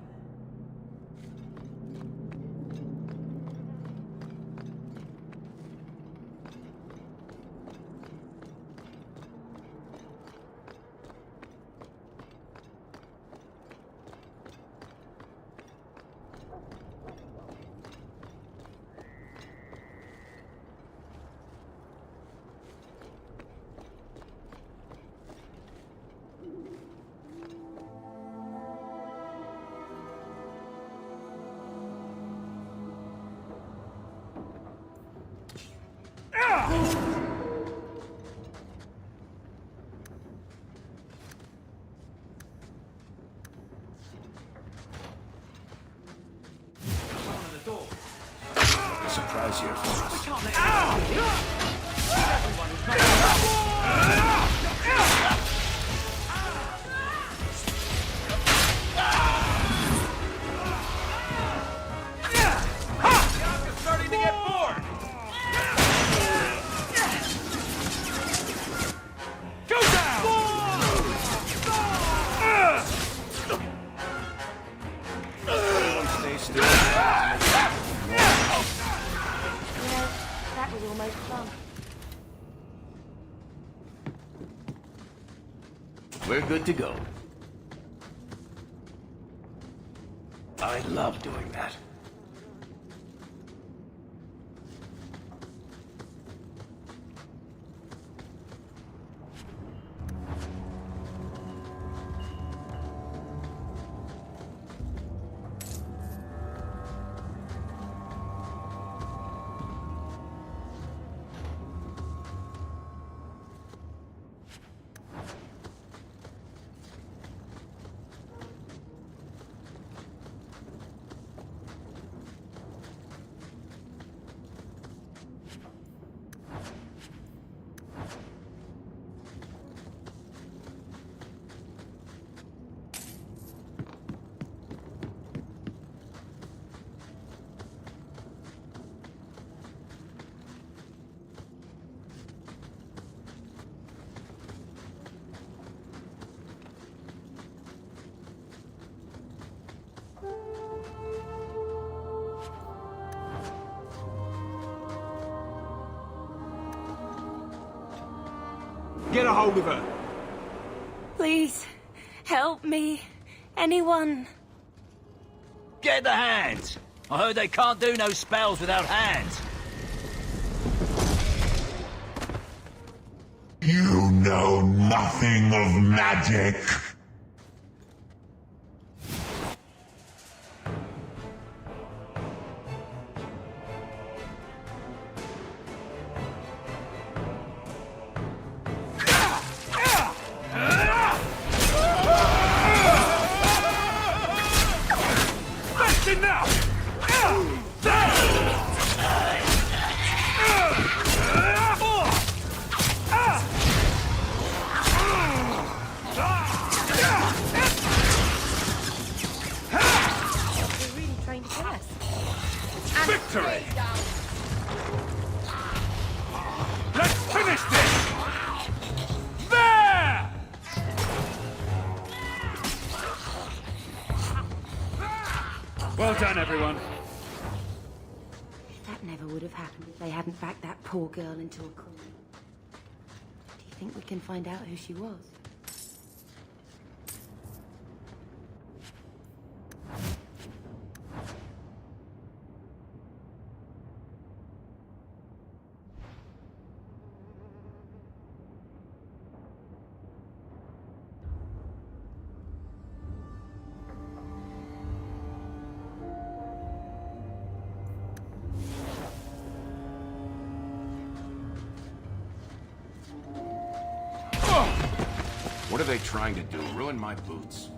Surprise you. Starting to get bored. Go down. Stay still. That was almost fun. We're good to go. I love doing that. Get a hold of her. Please, help me. Anyone. Get the hands! I heard they can't do no spells without hands. You know nothing of magic. That's enough! Victory! Let's finish this! There! Well done, everyone. That never would have happened if they hadn't backed that poor girl into a corner. Do you think we can find out who she was? What are they trying to do? Ruin my boots?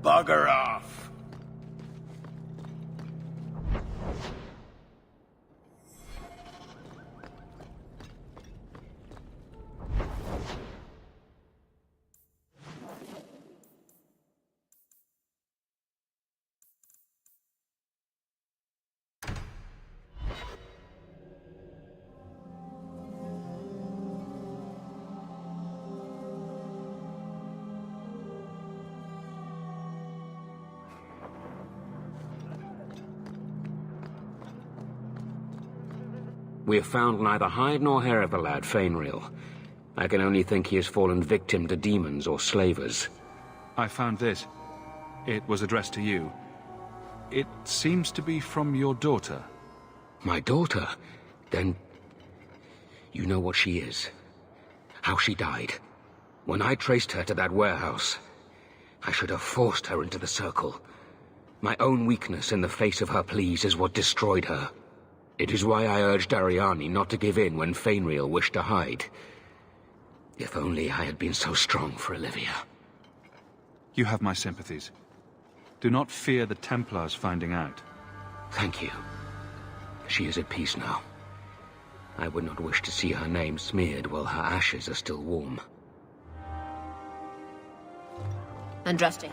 Bugger off! We have found neither hide nor hair of the lad, Fainreal. I can only think he has fallen victim to demons or slavers. I found this. It was addressed to you. It seems to be from your daughter. My daughter? Then you know what she is. How she died. When I traced her to that warehouse, I should have forced her into the circle. My own weakness in the face of her pleas is what destroyed her. It is why I urged Ariani not to give in when Fainreal wished to hide. If only I had been so strong for Olivia. You have my sympathies. Do not fear the Templars finding out. Thank you. She is at peace now. I would not wish to see her name smeared while her ashes are still warm. Andraste.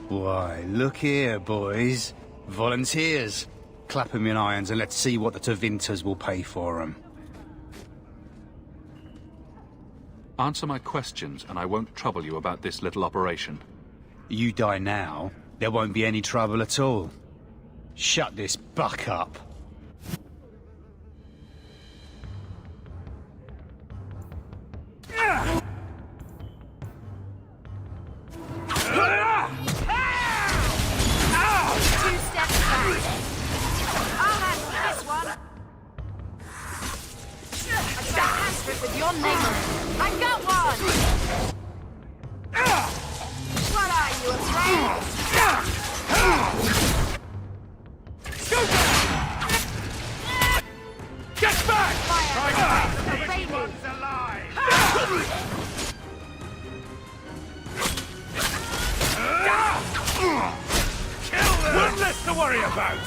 Why, look here, boys. Volunteers. Clap 'em in irons and let's see what the Tevinters will pay for 'em. Answer my questions, and I won't trouble you about this little operation. You die now, there won't be any trouble at all. Shut this buck up. With your name on it. I got one! What are you, afraid? Get back! Fire! Baby! Kill them! One less to worry about!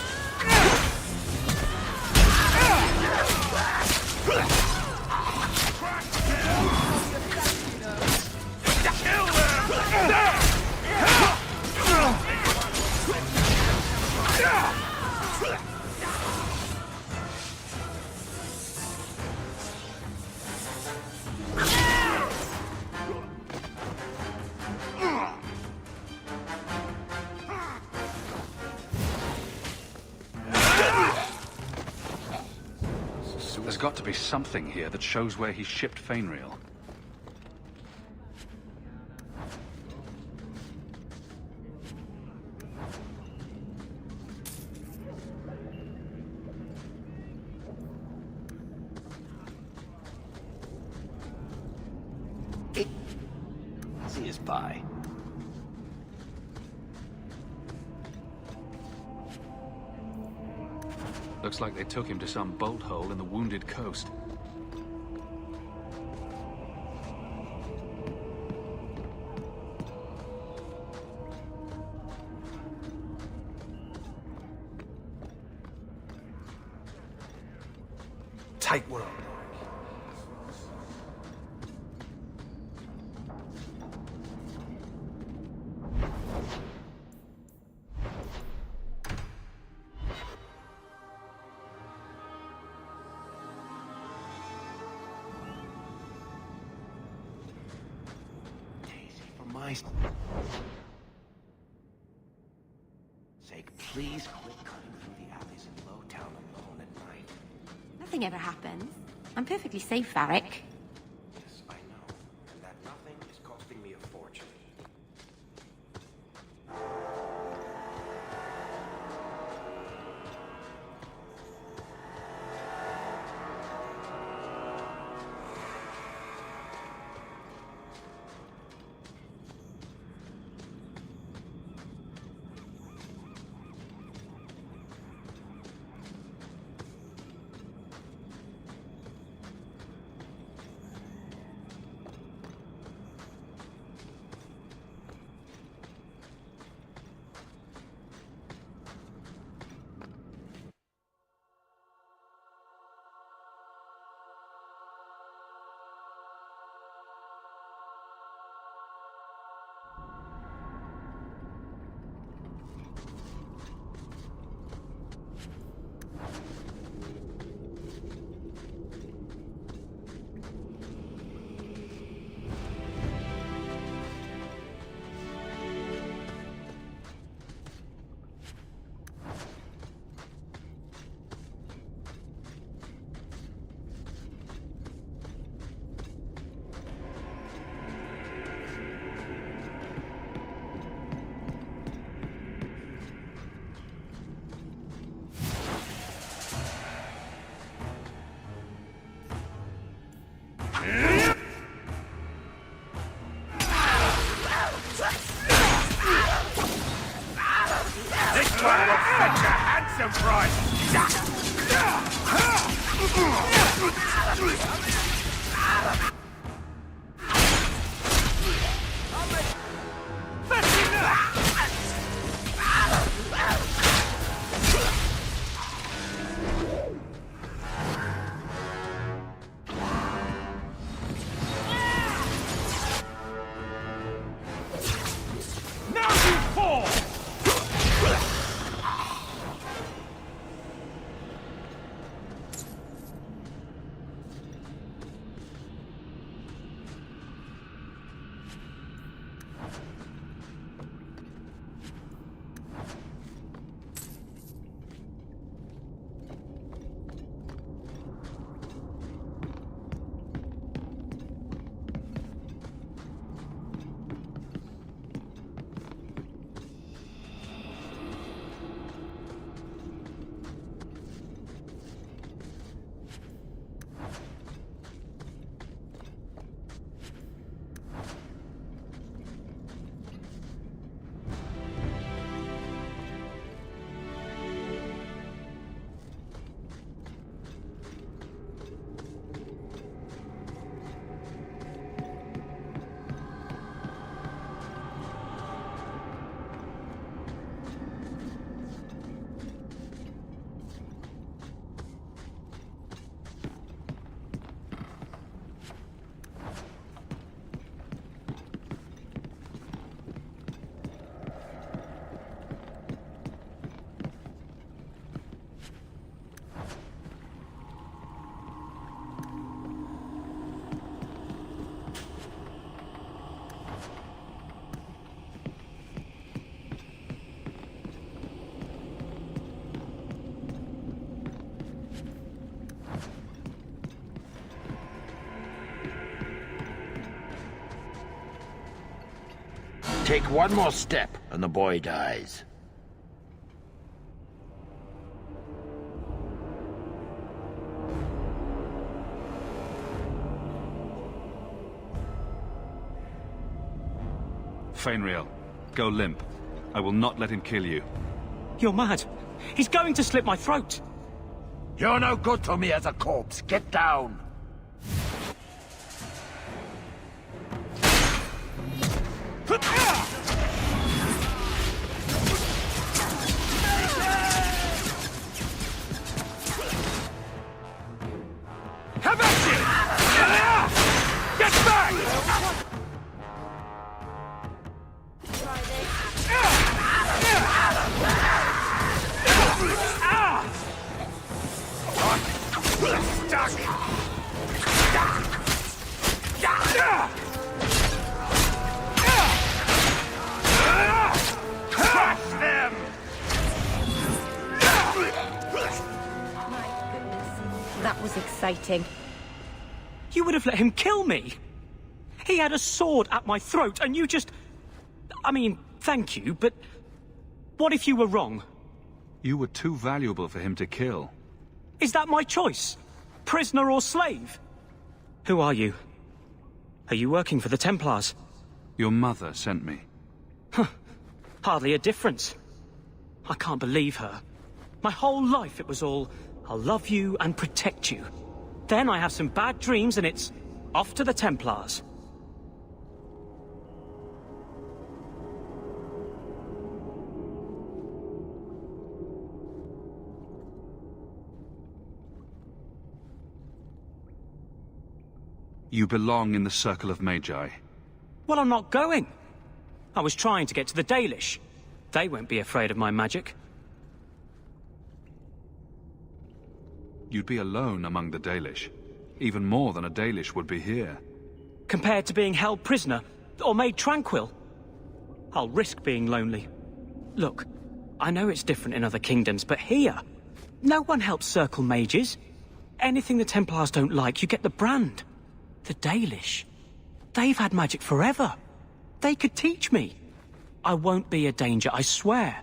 There's got to be something here that shows where he shipped Fainreal. See us by. Looks like they took him to some bolt hole in the Wounded Coast. Take one. Sake, please quit cutting through the alleys in Lowtown alone at night. Nothing ever happens. I'm perfectly safe, Varric. Yes, I know. And that nothing is costing me a fortune. This one will fetch a handsome price! Take one more step, and the boy dies. Fainriel, go limp. I will not let him kill you. You're mad. He's going to slit my throat. You're no good to me as a corpse. Get down. Have at you! Get back! Stuck! Crush them! That was exciting. You would have let him kill me. He had a sword at my throat, and you just... I mean, thank you, but... What if you were wrong? You were too valuable for him to kill. Is that my choice? Prisoner or slave? Who are you? Are you working for the Templars? Your mother sent me. Huh. Hardly a difference. I can't believe her. My whole life it was all, I'll love you and protect you. Then I have some bad dreams and it's off to the Templars. You belong in the Circle of Magi. Well, I'm not going. I was trying to get to the Dalish. They won't be afraid of my magic. You'd be alone among the Dalish. Even more than a Dalish would be here. Compared to being held prisoner, or made tranquil. I'll risk being lonely. Look, I know it's different in other kingdoms, but here, no one helps circle mages. Anything the Templars don't like, you get the brand. The Dalish. They've had magic forever. They could teach me. I won't be a danger, I swear.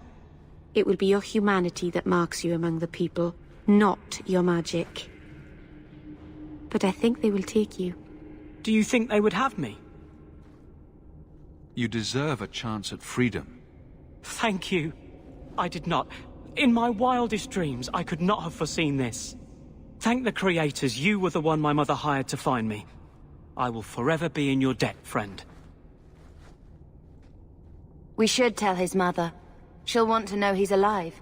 It will be your humanity that marks you among the people, not your magic. But I think they will take you. Do you think they would have me? You deserve a chance at freedom. Thank you. I did not. In my wildest dreams, I could not have foreseen this. Thank the creators, you were the one my mother hired to find me. I will forever be in your debt, friend. We should tell his mother. She'll want to know he's alive.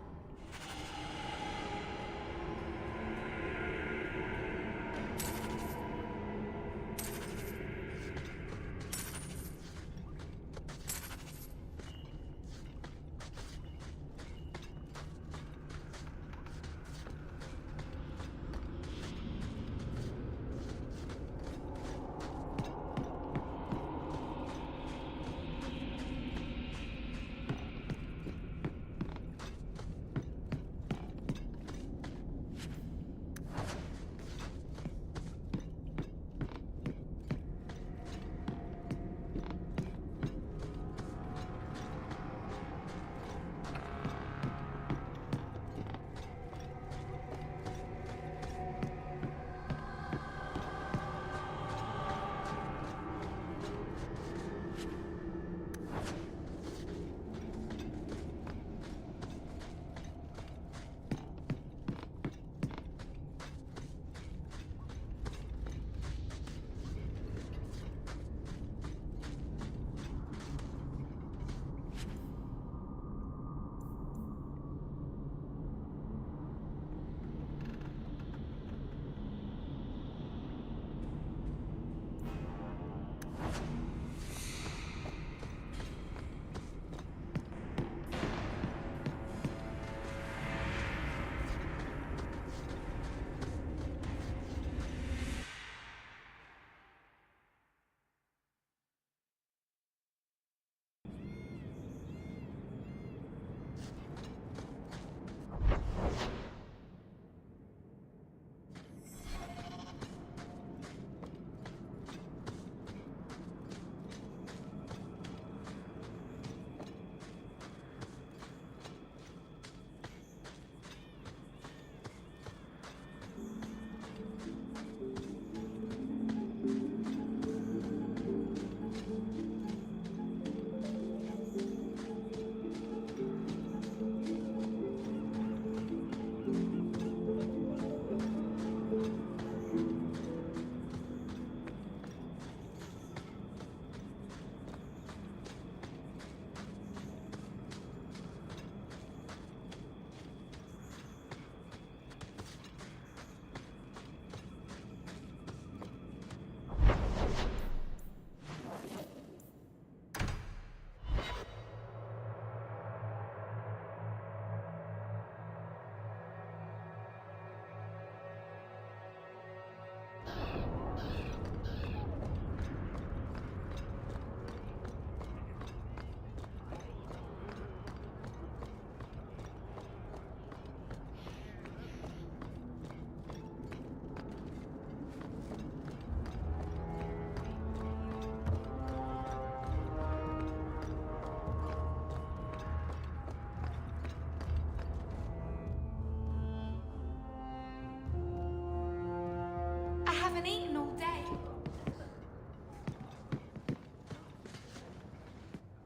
haven't eaten all day.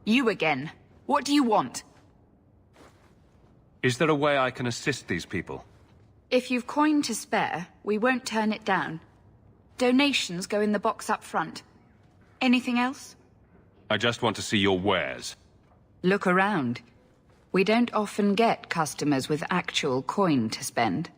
You again. What do you want? Is there a way I can assist these people? If you've coin to spare, we won't turn it down. Donations go in the box up front. Anything else? I just want to see your wares. Look around. We don't often get customers with actual coin to spend.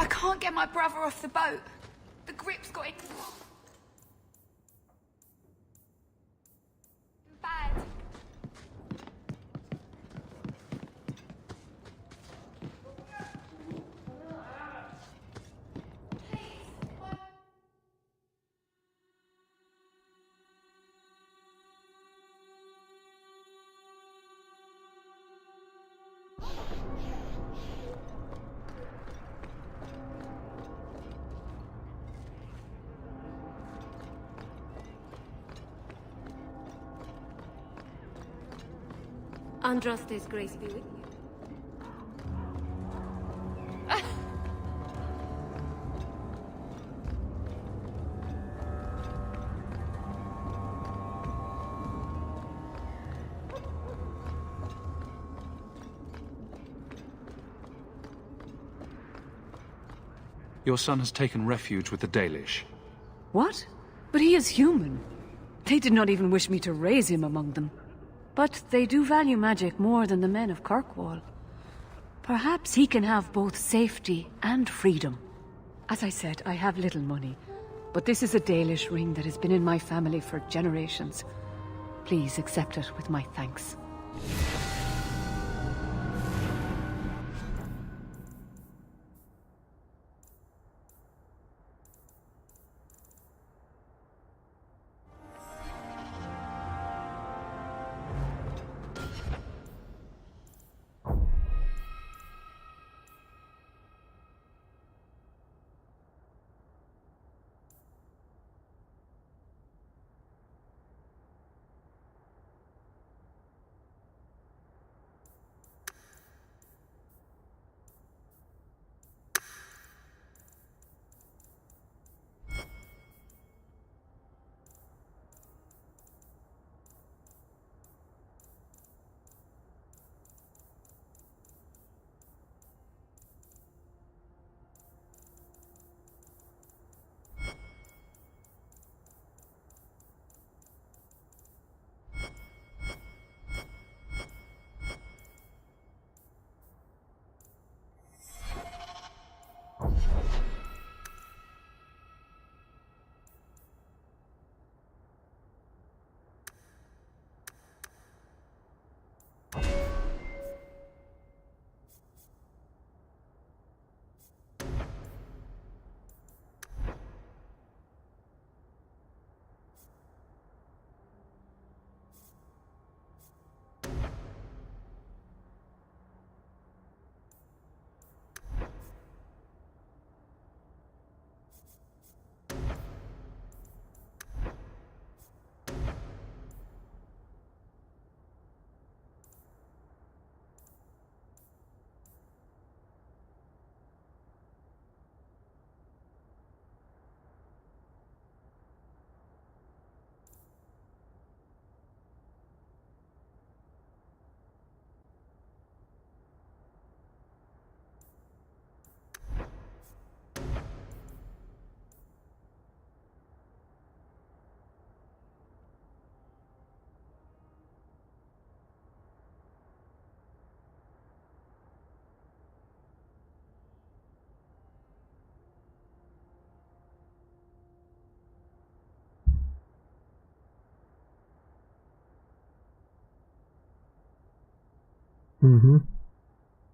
I can't get my brother off the boat. The grip's got it bad. Andraste's grace be with you. Your son has taken refuge with the Dalish. What? But he is human. They did not even wish me to raise him among them. But they do value magic more than the men of Kirkwall. Perhaps he can have both safety and freedom. As I said, I have little money, but this is a Dalish ring that has been in my family for generations. Please accept it with my thanks.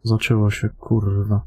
Zaczęło się, kurwa.